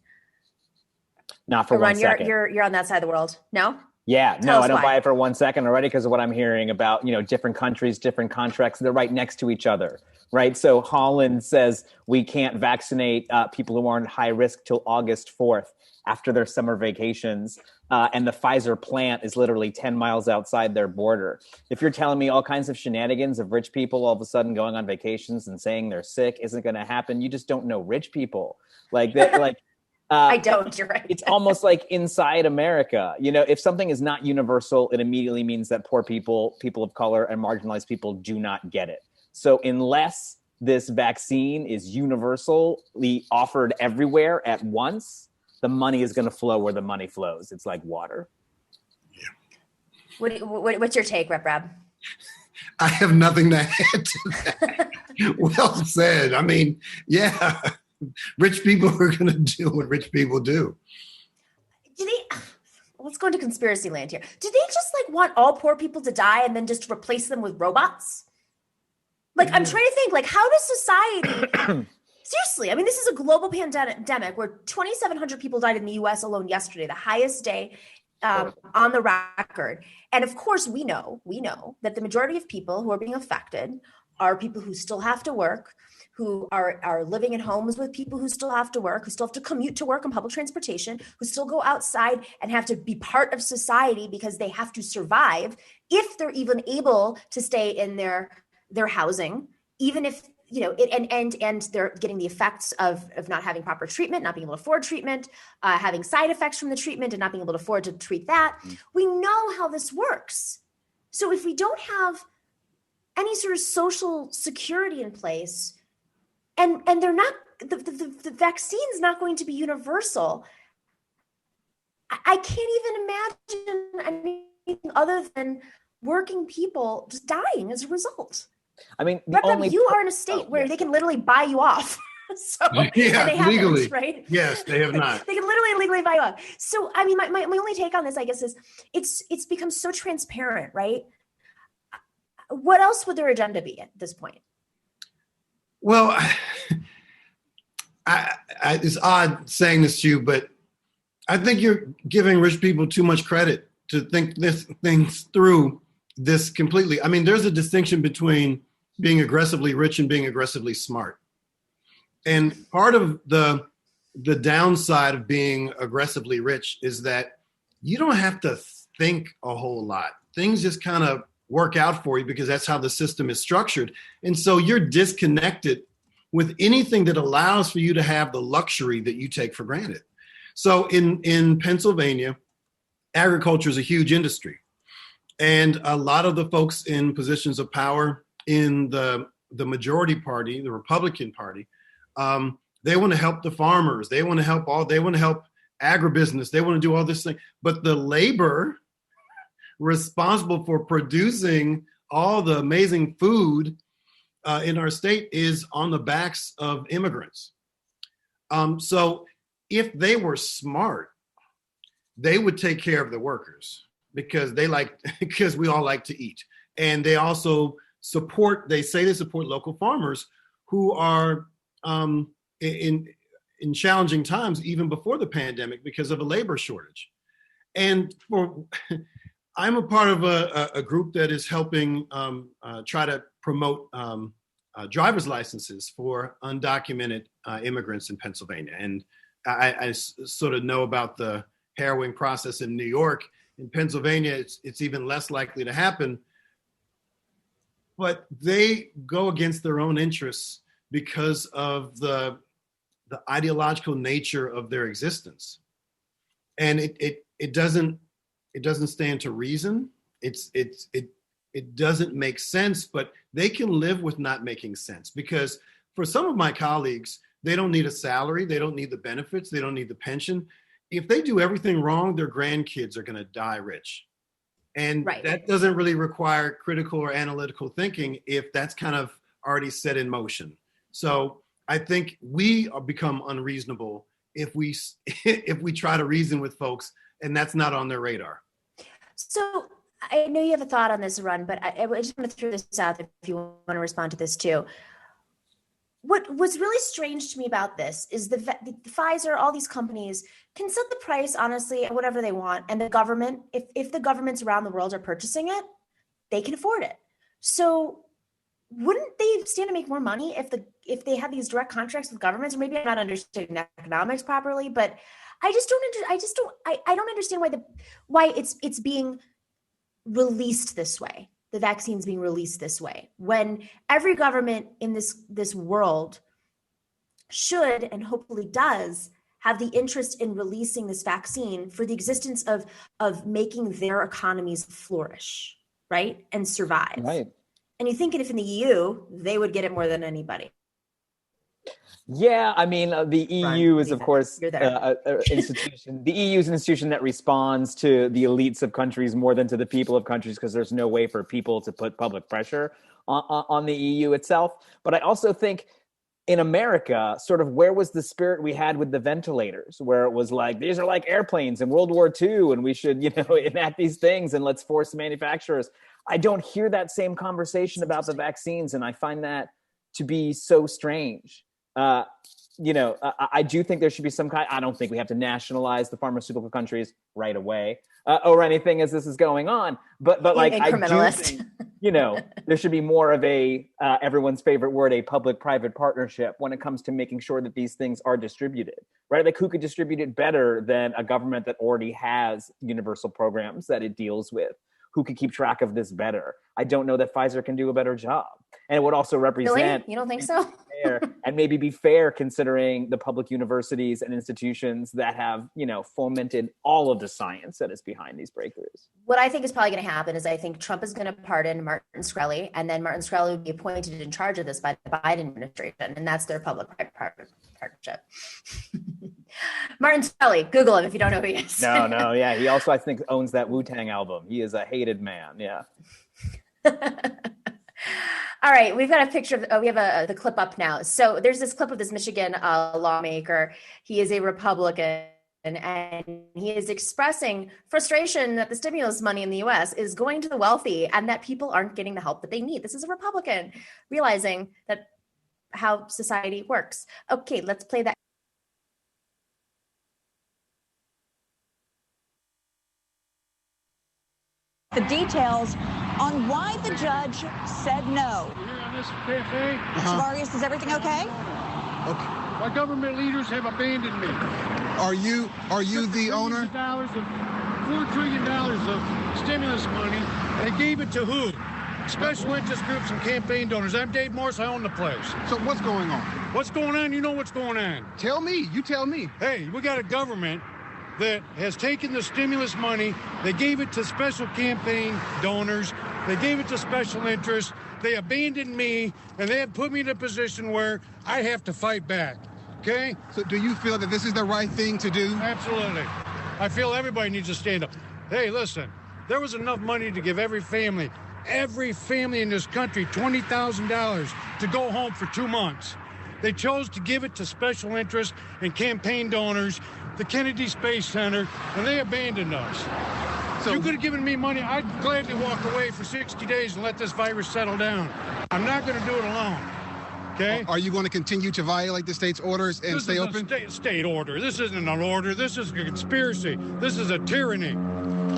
Not for Arun, 1 second. You're on that side of the world. No? Yeah, Tell no, us I don't why. buy it for 1 second already because of what I'm hearing about, different countries, different contracts. They're right next to each other, right? So Holland says we can't vaccinate people who aren't high risk till August 4th after their summer vacations. And the Pfizer plant is literally 10 miles outside their border. If you're telling me all kinds of shenanigans of rich people all of a sudden going on vacations and saying they're sick isn't going to happen, you just don't know rich people. Like that, I don't, you're right. It's almost like inside America. If something is not universal, it immediately means that poor people, people of color, and marginalized people do not get it. So unless this vaccine is universally offered everywhere at once, the money is going to flow where the money flows. It's like water. Yeah. What's your take, Rabb? I have nothing to add to that. Well said. I mean, yeah. Rich people are going to do what rich people do. Let's go into conspiracy land here. Do they just want all poor people to die and then just replace them with robots? I'm trying to think, how does society, seriously, I mean, this is a global pandemic where 2,700 people died in the US alone yesterday, the highest day on the record. And of course, we know that the majority of people who are being affected are people who still have to work, who are living in homes with people who still have to work, who still have to commute to work on public transportation, who still go outside and have to be part of society because they have to survive if they're even able to stay in their housing, even if, and they're getting the effects of not having proper treatment, not being able to afford treatment, having side effects from the treatment and not being able to afford to treat that. We know how this works. So if we don't have any sort of social security in place, and they're not, the vaccine's not going to be universal, I can't even imagine anything other than working people just dying as a result. I mean, you are in a state where they can literally buy you off. So, yeah, and they haven't, legally, right? Yes, they have not. They can literally legally buy you off. So, I mean, my only take on this, I guess, is it's become so transparent, right? What else would their agenda be at this point? Well, it's odd saying this to you, but I think you're giving rich people too much credit to think things through this completely. I mean, there's a distinction between being aggressively rich and being aggressively smart. And part of the downside of being aggressively rich is that you don't have to think a whole lot. Things just kind of work out for you because that's how the system is structured. And so you're disconnected with anything that allows for you to have the luxury that you take for granted. So in Pennsylvania, agriculture is a huge industry. And a lot of the folks in positions of power in the majority party, the Republican Party, they want to help the farmers. They want to help agribusiness. They want to do all this thing. But the labor responsible for producing all the amazing food in our state is on the backs of immigrants. So if they were smart, they would take care of the workers because because we all like to eat. And they also support local farmers who are in challenging times, even before the pandemic, because of a labor shortage. And I'm a part of a group that is helping try to promote driver's licenses for undocumented immigrants in Pennsylvania. And I sort of know about the harrowing process in New York. In Pennsylvania, it's even less likely to happen. But they go against their own interests because of the ideological nature of their existence. And it doesn't stand to reason. It doesn't make sense, but they can live with not making sense, because for some of my colleagues, they don't need a salary, they don't need the benefits, they don't need the pension. If they do everything wrong, their grandkids are going to die rich. And that doesn't really require critical or analytical thinking if that's kind of already set in motion. So I think we become unreasonable if we try to reason with folks and that's not on their radar. So I know you have a thought on this, Arun, but I just want to throw this out if you want to respond to this too. what was really strange to me about this is the Pfizer, all these companies can set the price, honestly, at whatever they want. And the government, if the governments around the world are purchasing it, they can afford it. So wouldn't they stand to make more money if they had these direct contracts with governments? Or maybe I'm not understanding economics properly, but I don't understand why it's being released this way. The vaccine's being released this way when every government in this world should, and hopefully does, have the interest in releasing this vaccine for the existence of making their economies flourish, right? And survive. Right. And you think if in the EU, they would get it more than anybody. Yeah, I mean, the EU is, of course, an institution. The EU is an institution that responds to the elites of countries more than to the people of countries, because there's no way for people to put public pressure on the EU itself. But I also think in America, sort of where was the spirit we had with the ventilators, where it was like, these are like airplanes in World War II, and we should, enact these things and let's force manufacturers. I don't hear that same conversation about the vaccines, and I find that to be so strange. I do think there should be some kind. I don't think we have to nationalize the pharmaceutical countries right away or anything as this is going on. But like, I do think, there should be more of a everyone's favorite word, a public-private partnership when it comes to making sure that these things are distributed, right? Like, who could distribute it better than a government that already has universal programs that it deals with? Who could keep track of this better? I don't know that Pfizer can do a better job. And it would also represent... Really? You don't think so? And maybe be fair considering the public universities and institutions that have, fomented all of the science that is behind these breakthroughs. What I think is probably going to happen is I think Trump is going to pardon Martin Shkreli, and then Martin Shkreli will be appointed in charge of this by the Biden administration, and that's their public-private partnership. Martin Shkreli, Google him if you don't know who he is. No, yeah. He also, I think, owns that Wu-Tang album. He is a hated man, yeah. All right, we've got a picture of, we have the clip up now. So there's this clip of this Michigan lawmaker. He is a Republican, and he is expressing frustration that the stimulus money in the US is going to the wealthy and that people aren't getting the help that they need. This is a Republican realizing that how society works. Okay, let's play that. The details on why the judge said no. Shavarius, is everything okay? Okay. My government leaders have abandoned me. Are you the owner? $4 trillion of stimulus money. They gave it to who? Special interest groups and campaign donors. I'm Dave Morse. I own the place. So what's going on? What's going on? You know what's going on. Tell me. You tell me. Hey, we got a government that has taken the stimulus money. They gave it to special campaign donors. They gave it to special interests. They abandoned me, and they have put me in a position where I have to fight back. Okay? So do you feel that this is the right thing to do? Absolutely. I feel everybody needs to stand up. Hey, listen, there was enough money to give every family in this country $20,000 to go home for 2 months. They chose to give it to special interests and campaign donors, the Kennedy Space Center, and they abandoned us. So you could have given me money. I'd gladly walk away for 60 days and let this virus settle down. I'm not going to do it alone. Okay? Are you going to continue to violate the state's orders and stay open? This is a state order. This isn't an order. This is a conspiracy. This is a tyranny.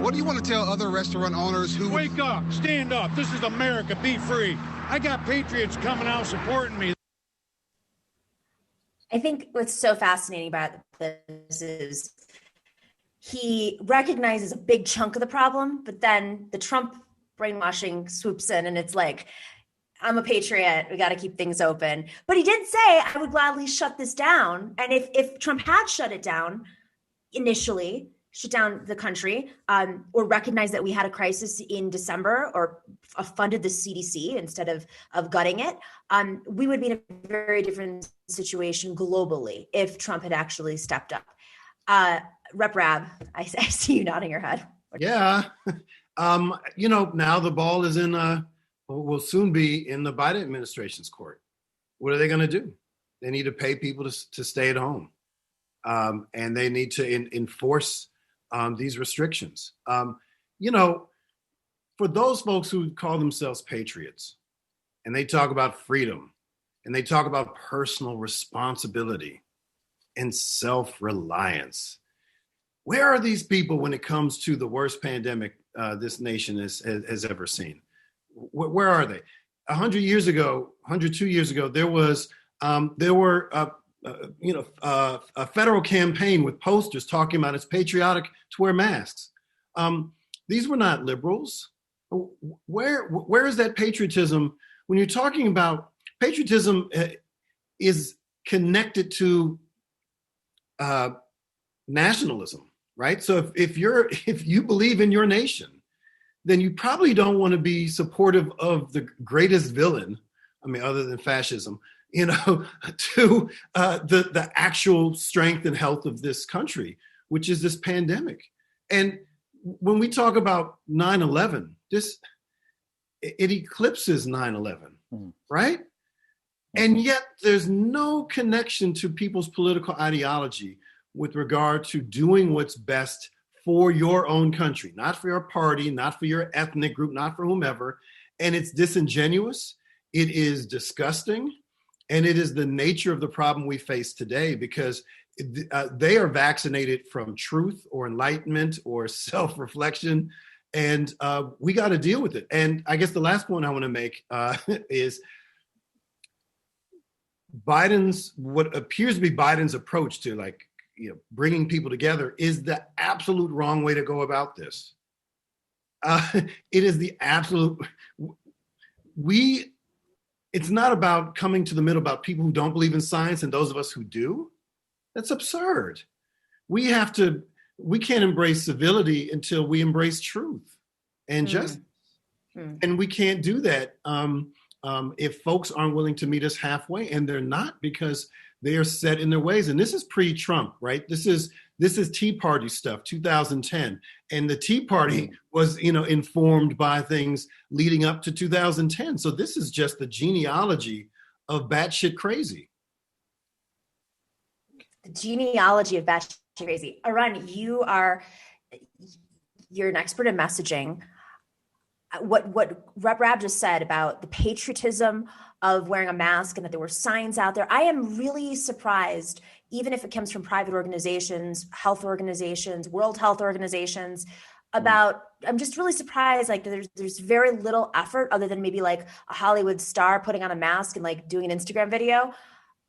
What do you want to tell other restaurant owners who... Wake up. Stand up. This is America. Be free. I got patriots coming out supporting me. I think what's so fascinating about this is he recognizes a big chunk of the problem, but then the Trump brainwashing swoops in and it's like, I'm a patriot. We got to keep things open. But he did say, I would gladly shut this down. And if Trump had shut it down initially, shut down the country, or recognized that we had a crisis in December, or funded the CDC instead of gutting it, we would be in a very different situation globally if Trump had actually stepped up. Rep Rabb, I see you nodding your head. Yeah. Now the ball is will soon be in the Biden administration's court. What are they going to do? They need to pay people to stay at home. And they need to enforce these restrictions. For those folks who call themselves patriots and they talk about freedom and they talk about personal responsibility and self-reliance. Where are these people when it comes to the worst pandemic this nation has ever seen? Where are they? 102 years ago, there were a federal campaign with posters talking about it's patriotic to wear masks. These were not liberals. Where is that patriotism? When you're talking about patriotism, is connected to nationalism, right? So if you believe in your nation, then you probably don't want to be supportive of the greatest villain, I mean, other than fascism, to the actual strength and health of this country, which is this pandemic. And when we talk about 9/11, it eclipses 9/11, right? And yet there's no connection to people's political ideology with regard to doing what's best for your own country, not for your party, not for your ethnic group, not for whomever. And it's disingenuous, it is disgusting, and it is the nature of the problem we face today, because they are vaccinated from truth or enlightenment or self-reflection, and we got to deal with it. And I guess the last point I want to make is what appears to be Biden's approach to bringing people together is the absolute wrong way to go about this. It is the absolute. It's not about coming to the middle about people who don't believe in science and those of us who do. That's absurd. We can't embrace civility until we embrace truth and justice. And we can't do that if folks aren't willing to meet us halfway, and they're not, because they are set in their ways. And this is pre-Trump, right? This is Tea Party stuff, 2010. And the Tea Party was, informed by things leading up to 2010. So this is just the genealogy of batshit crazy. The genealogy of batshit crazy. Arun, you're an expert in messaging. What Rabb just said about the patriotism of wearing a mask and that there were signs out there, I am really surprised, even if it comes from private organizations, health organizations, World Health Organizations, I'm just really surprised, there's very little effort other than maybe a Hollywood star putting on a mask and doing an Instagram video,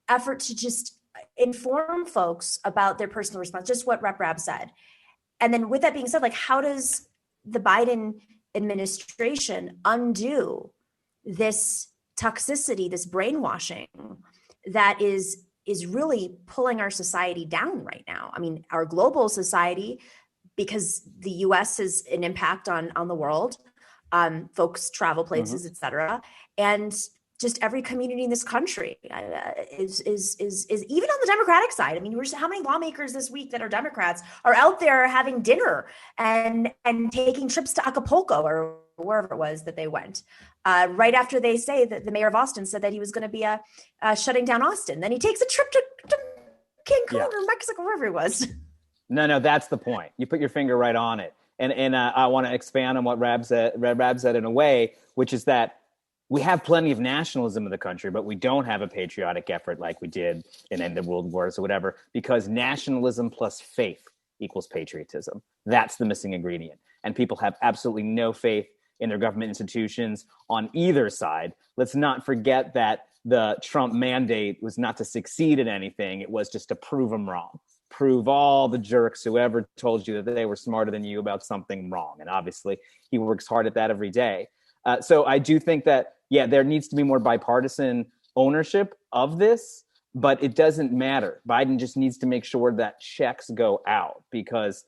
effort to just inform folks about their personal response, just what Rabb said. And then with that being said, how does the Biden administration undo this toxicity, this brainwashing that is really pulling our society down right now? I mean, our global society, because the US has an impact on the world, folks travel places, et cetera. And just every community in this country is even on the Democratic side. I mean, how many lawmakers this week that are Democrats are out there having dinner and taking trips to Acapulco or wherever it was that they went, right after they say that the mayor of Austin said that he was going to be shutting down Austin. Then he takes a trip to Cancun or Mexico, wherever it was. No, that's the point. You put your finger right on it. And I want to expand on what Rabb said in a way, which is that we have plenty of nationalism in the country, but we don't have a patriotic effort like we did in the World Wars or whatever, because nationalism plus faith equals patriotism. That's the missing ingredient. And people have absolutely no faith in their government institutions on either side. Let's not forget that the Trump mandate was not to succeed at anything. It was just to prove them wrong. Prove all the jerks who ever told you that they were smarter than you about something wrong. And obviously, he works hard at that every day. So I do think that, there needs to be more bipartisan ownership of this, but it doesn't matter. Biden just needs to make sure that checks go out, because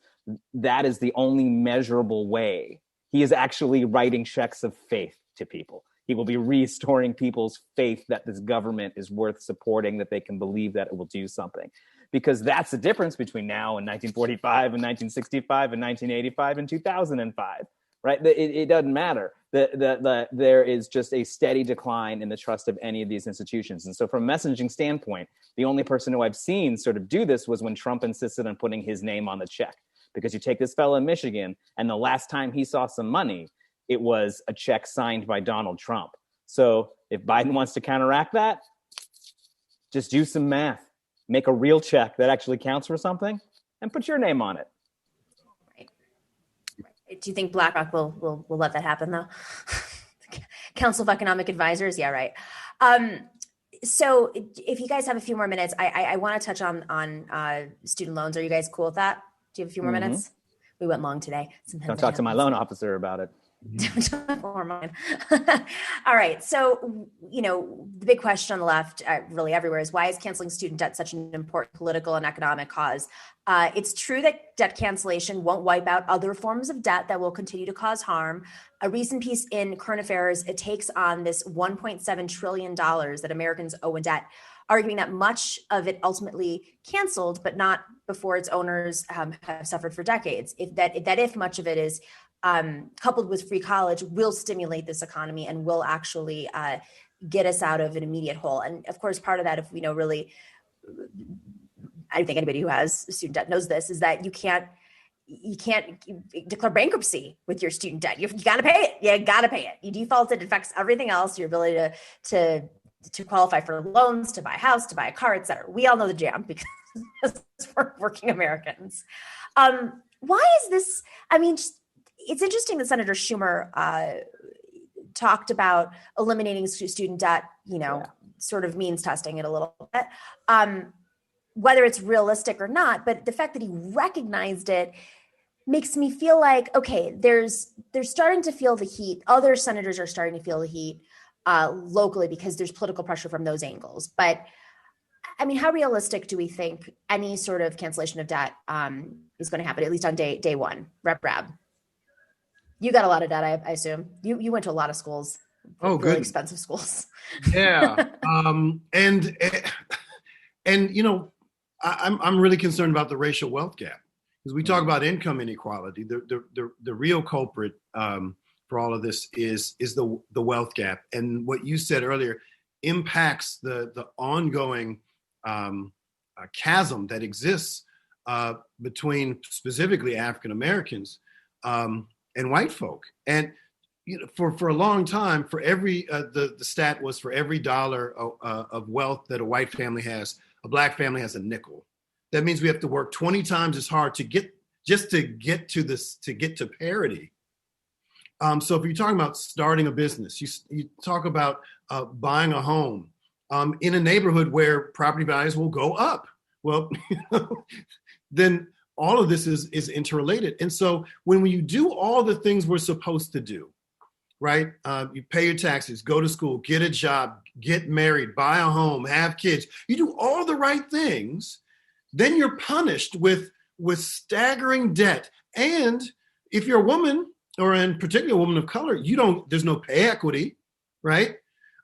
that is the only measurable way. He is actually writing checks of faith to people. He will be restoring people's faith that this government is worth supporting, that they can believe that it will do something. Because that's the difference between now and 1945 and 1965 and 1985 and 2005. Right? It doesn't matter. There is just a steady decline in the trust of any of these institutions. And so from a messaging standpoint, the only person who I've seen sort of do this was when Trump insisted on putting his name on the check. Because you take this fellow in Michigan, and the last time he saw some money, it was a check signed by Donald Trump. So if Biden wants to counteract that, just do some math, make a real check that actually counts for something, and put your name on it. Right. Do you think BlackRock will let that happen though? Council of Economic Advisors, yeah, right. So if you guys have a few more minutes, I want to touch on student loans. Are you guys cool with that? Do you have a few more minutes? We went long today. Sometimes don't talk to my loan officer about it. Or mine. All right. So, the big question on the left, really everywhere, is why is canceling student debt such an important political and economic cause? It's true that debt cancellation won't wipe out other forms of debt that will continue to cause harm. A recent piece in Current Affairs, it takes on this $1.7 trillion that Americans owe in debt, arguing that much of it ultimately canceled, but not before its owners have suffered for decades. If much of it is coupled with free college, will stimulate this economy and will actually get us out of an immediate hole. And of course, part of that, if we know really, I think anybody who has student debt knows this, is that you can't declare bankruptcy with your student debt. You got to pay it. You got to pay it. You default, it affects everything else, your ability to qualify for loans, to buy a house, to buy a car, et cetera. We all know the jam because we're working Americans. Why is this? I mean, it's interesting that Senator Schumer talked about eliminating student debt, sort of means testing it a little bit, whether it's realistic or not. But the fact that he recognized it makes me feel like, okay, they're starting to feel the heat. Other senators are starting to feel the heat locally because there's political pressure from those angles. But I mean, how realistic do we think any sort of cancellation of debt is going to happen, at least on day one? Rabb. You got a lot of debt, I assume. You went to a lot of schools. Oh, really good. Expensive schools. Yeah. And I'm really concerned about the racial wealth gap, because we talk about income inequality. The real culprit for all of this is the wealth gap. And what you said earlier impacts the ongoing chasm that exists between specifically African Americans and white folk. And for a long time, for every the stat was for every dollar of wealth that a white family has, a black family has a nickel. That means we have to work 20 times as hard to get to parity. So if you're talking about starting a business, you talk about buying a home in a neighborhood where property values will go up. Well, then all of this is interrelated. And so when you do all the things we're supposed to do, right? You pay your taxes, go to school, get a job, get married, buy a home, have kids. You do all the right things, then you're punished with staggering debt. And if you're a woman, or in particular a woman of color, there's no pay equity, right?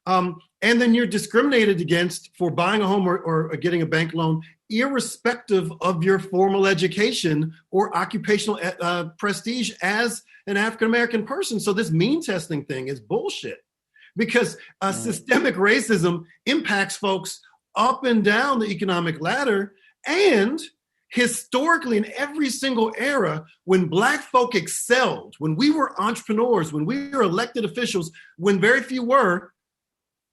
And then you're discriminated against for buying a home or getting a bank loan, irrespective of your formal education or occupational prestige as an African-American person. So this mean testing thing is bullshit, because systemic racism impacts folks up and down the economic ladder. And historically, in every single era, when Black folk excelled, when we were entrepreneurs, when we were elected officials, when very few were,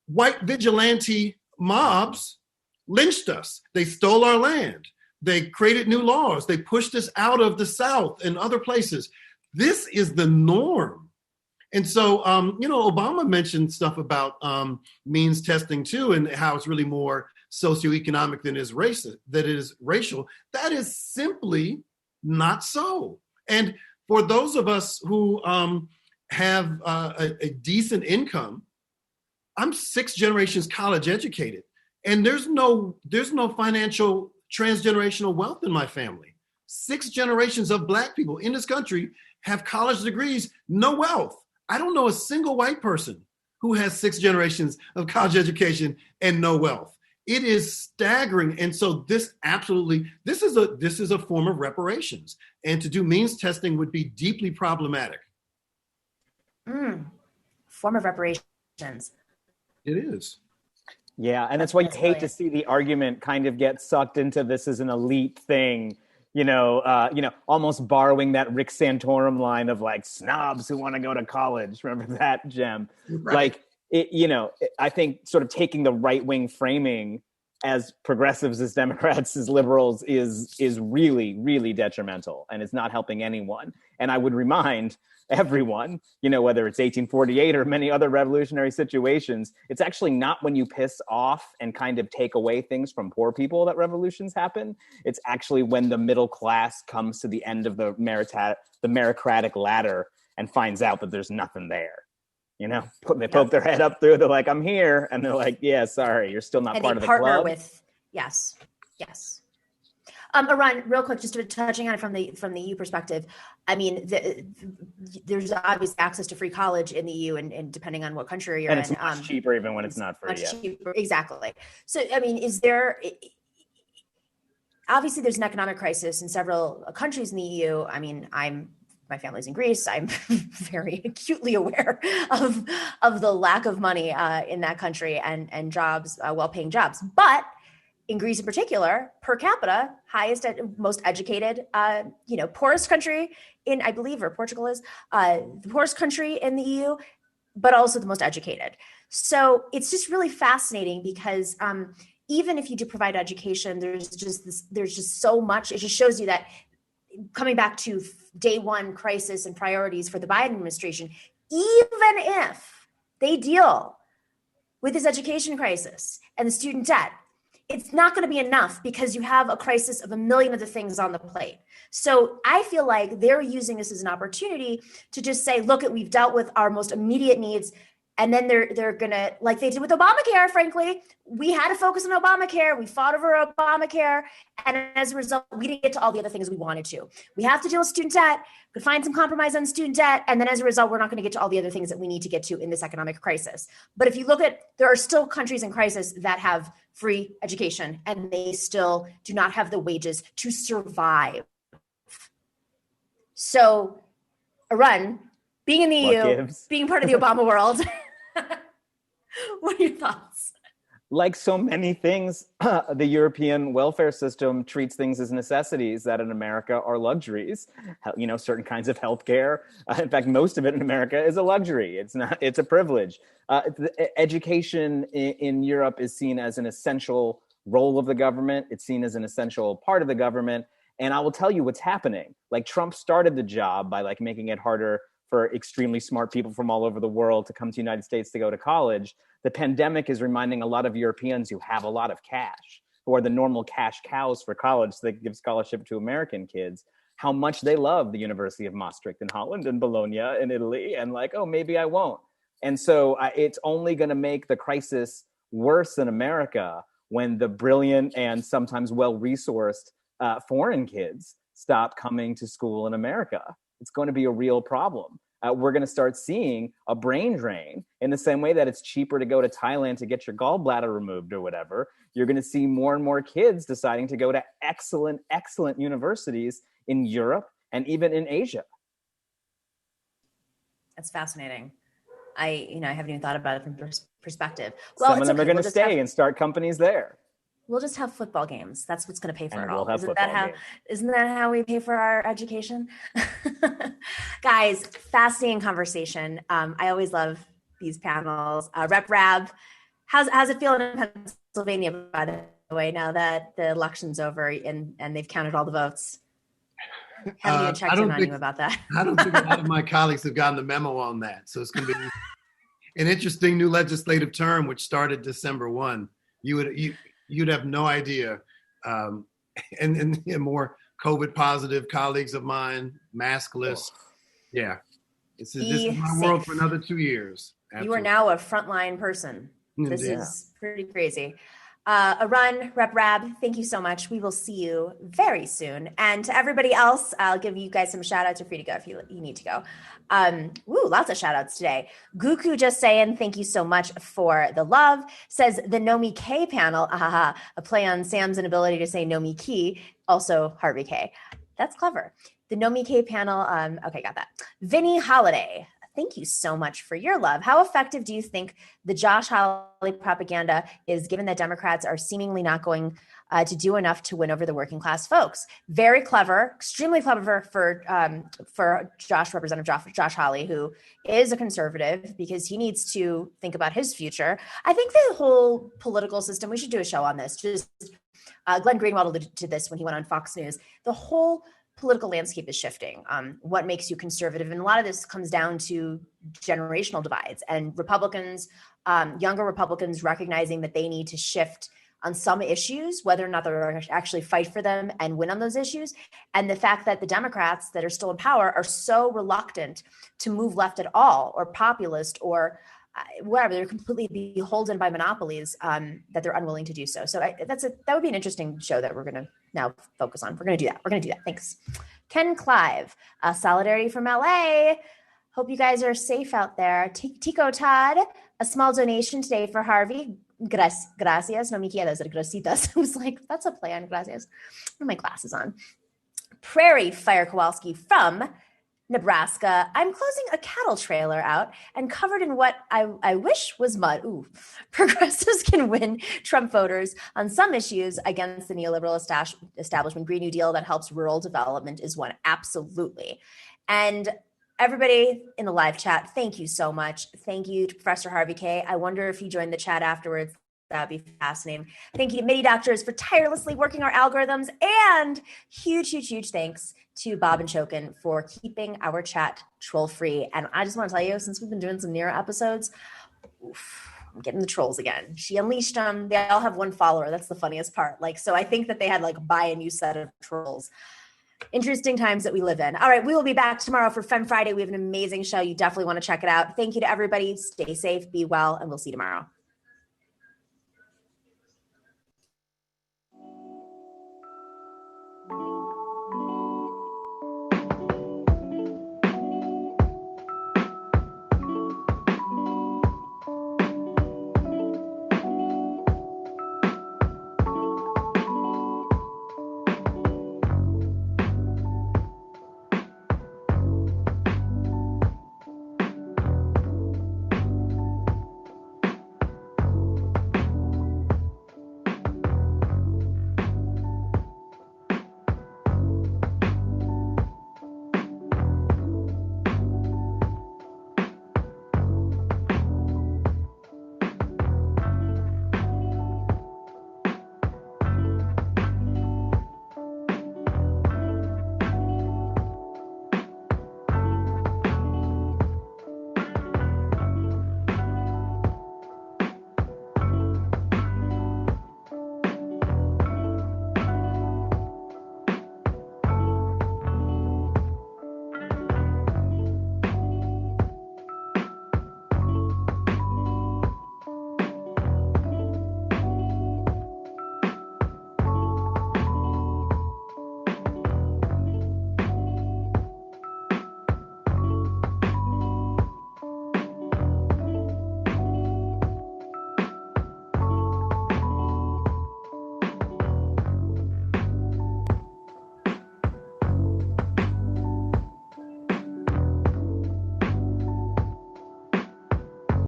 white vigilante mobs lynched us. They stole our land. They created new laws. They pushed us out of the South and other places. This is the norm. And so, Obama mentioned stuff about means testing too, and how it's really more socioeconomic than it is racial. That is simply not so. And for those of us who have a decent income, I'm 6 generations college educated, and there's no financial transgenerational wealth in my family. 6 generations of Black people in this country have college degrees, no wealth. I don't know a single white person who has 6 generations of college education and no wealth. It is staggering. And so this is a form of reparations. And to do means testing would be deeply problematic. Form of reparations. It is. Yeah, and that's why you hate to see the argument kind of get sucked into this as an elite thing, almost borrowing that Rick Santorum line of like snobs who want to go to college. Remember that, Jem? Right. Like, I think sort of taking the right-wing framing as progressives, as Democrats, as liberals is really, really detrimental, and it's not helping anyone. And I would remind everyone, whether it's 1848 or many other revolutionary situations, it's actually not when you piss off and kind of take away things from poor people that revolutions happen. It's actually when the middle class comes to the end of the meritocratic ladder and finds out that there's nothing there. They poke their head up through, they're like, I'm here. And they're like, yeah, sorry, you're still not part of the club. And they partner with, yes. Arun, real quick, just touching on it from the EU perspective. I mean, there's obvious access to free college in the EU, and depending on what country you're in. And it's much cheaper even when it's not free. Much cheaper, exactly. So, I mean, obviously there's an economic crisis in several countries in the EU. I mean, my family's in Greece. I'm very acutely aware of the lack of money in that country and jobs, well-paying jobs. But in Greece in particular, per capita, most educated, poorest country in, I believe, or Portugal is, the poorest country in the EU, but also the most educated. So it's just really fascinating because even if you do provide education, there's just so much. It just shows you that, coming back to day one crisis and priorities for the Biden administration, even if they deal with this education crisis and the student debt, it's not going to be enough because you have a crisis of a million other things on the plate. So I feel like they're using this as an opportunity to just say, look, we've dealt with our most immediate needs. And then they're going to, like they did with Obamacare, frankly, we had to focus on Obamacare. We fought over Obamacare. And as a result, we didn't get to all the other things we wanted to. We have to deal with student debt, could find some compromise on student debt. And then as a result, we're not going to get to all the other things that we need to get to in this economic crisis. But if you look at, there are still countries in crisis that have free education and they still do not have the wages to survive. So, Arun, being in the EU, being part of the Obama world, what are your thoughts? Like so many things, the European welfare system treats things as necessities that in America are luxuries. Certain kinds of healthcare. In fact, most of it in America is a luxury. It's a privilege. Education in Europe is seen as an essential role of the government. It's seen as an essential part of the government. And I will tell you what's happening. Like Trump started the job by making it harder for extremely smart people from all over the world to come to the United States to go to college. The pandemic is reminding a lot of Europeans who have a lot of cash, who are the normal cash cows for college that give scholarship to American kids, how much they love the University of Maastricht in Holland and Bologna in Italy, and maybe I won't. And so it's only going to make the crisis worse in America when the brilliant and sometimes well-resourced foreign kids stop coming to school in America. It's going to be a real problem. We're going to start seeing a brain drain in the same way that it's cheaper to go to Thailand to get your gallbladder removed or whatever. You're going to see more and more kids deciding to go to excellent, excellent universities in Europe and even in Asia. That's fascinating. I haven't even thought about it from perspective. Well, some of them are going to stay and start companies there. We'll just have football games. That's what's going to pay for it all. Isn't that how we pay for our education? Guys, fascinating conversation. I always love these panels. Rabb, how's it feeling in Pennsylvania, by the way, now that the election's over and they've counted all the votes? Haven't even checked in on you about that. I don't think a lot of my colleagues have gotten the memo on that. So it's going to be an interesting new legislative term, which started December 1. You'd have no idea. And more COVID positive colleagues of mine, maskless. Yeah. This is my world for another 2 years. Absolutely. You are now a frontline person. This is pretty crazy. Arun, Rabb, thank you so much. We will see you very soon. And to everybody else, I'll give you guys some shout outs. You're free to go if you need to go. Lots of shout outs today. Guku just saying thank you so much for the love. Says the Nomiki panel, a play on Sam's inability to say Nomiki, also Harvey Kaye. That's clever. The Nomiki panel, okay, got that. Vinny Holiday, thank you so much for your love. How effective do you think the Josh Hawley propaganda is, given that Democrats are seemingly not going to do enough to win over the working class folks? Very clever, extremely clever for Representative Josh Hawley, who is a conservative, because he needs to think about his future. I think the whole political system, we should do a show on this. Just Glenn Greenwald alluded to this when he went on Fox News. The whole political landscape is shifting. What makes you conservative? And a lot of this comes down to generational divides and Republicans, younger Republicans recognizing that they need to shift on some issues, whether or not they're actually fight for them and win on those issues. And the fact that the Democrats that are still in power are so reluctant to move left at all, or populist, or wherever, they're completely beholden by monopolies, that they're unwilling to do so. So that would be an interesting show that we're going to now focus on. We're going to do that. Thanks. Ken Clive, solidarity from LA. Hope you guys are safe out there. Tico Todd, a small donation today for Harvey. Gracias. Nomiki, those are grasitas. I was like, that's a play on gracias. What are my glasses on? Prairie Fire Kowalski from Nebraska. I'm closing a cattle trailer out and covered in what I wish was mud. Ooh, progressives can win Trump voters on some issues against the neoliberal establishment. Green New Deal that helps rural development is one. Absolutely. And everybody in the live chat, thank you so much. Thank you to Professor Harvey Kaye. I wonder if he joined the chat afterwards. That'd be fascinating. Thank you to MIDI Doctors for tirelessly working our algorithms, and huge thanks to Bob and Chokin for keeping our chat troll free. And I just want to tell you, since we've been doing some Nira episodes, I'm getting the trolls again. She unleashed them. They all have one follower. That's the funniest part. So I think that they had buy a new set of trolls. Interesting times that we live in. All right, we will be back tomorrow for Femme Friday. We have an amazing show. You definitely want to check it out. Thank you to everybody. Stay safe, be well, and we'll see you tomorrow.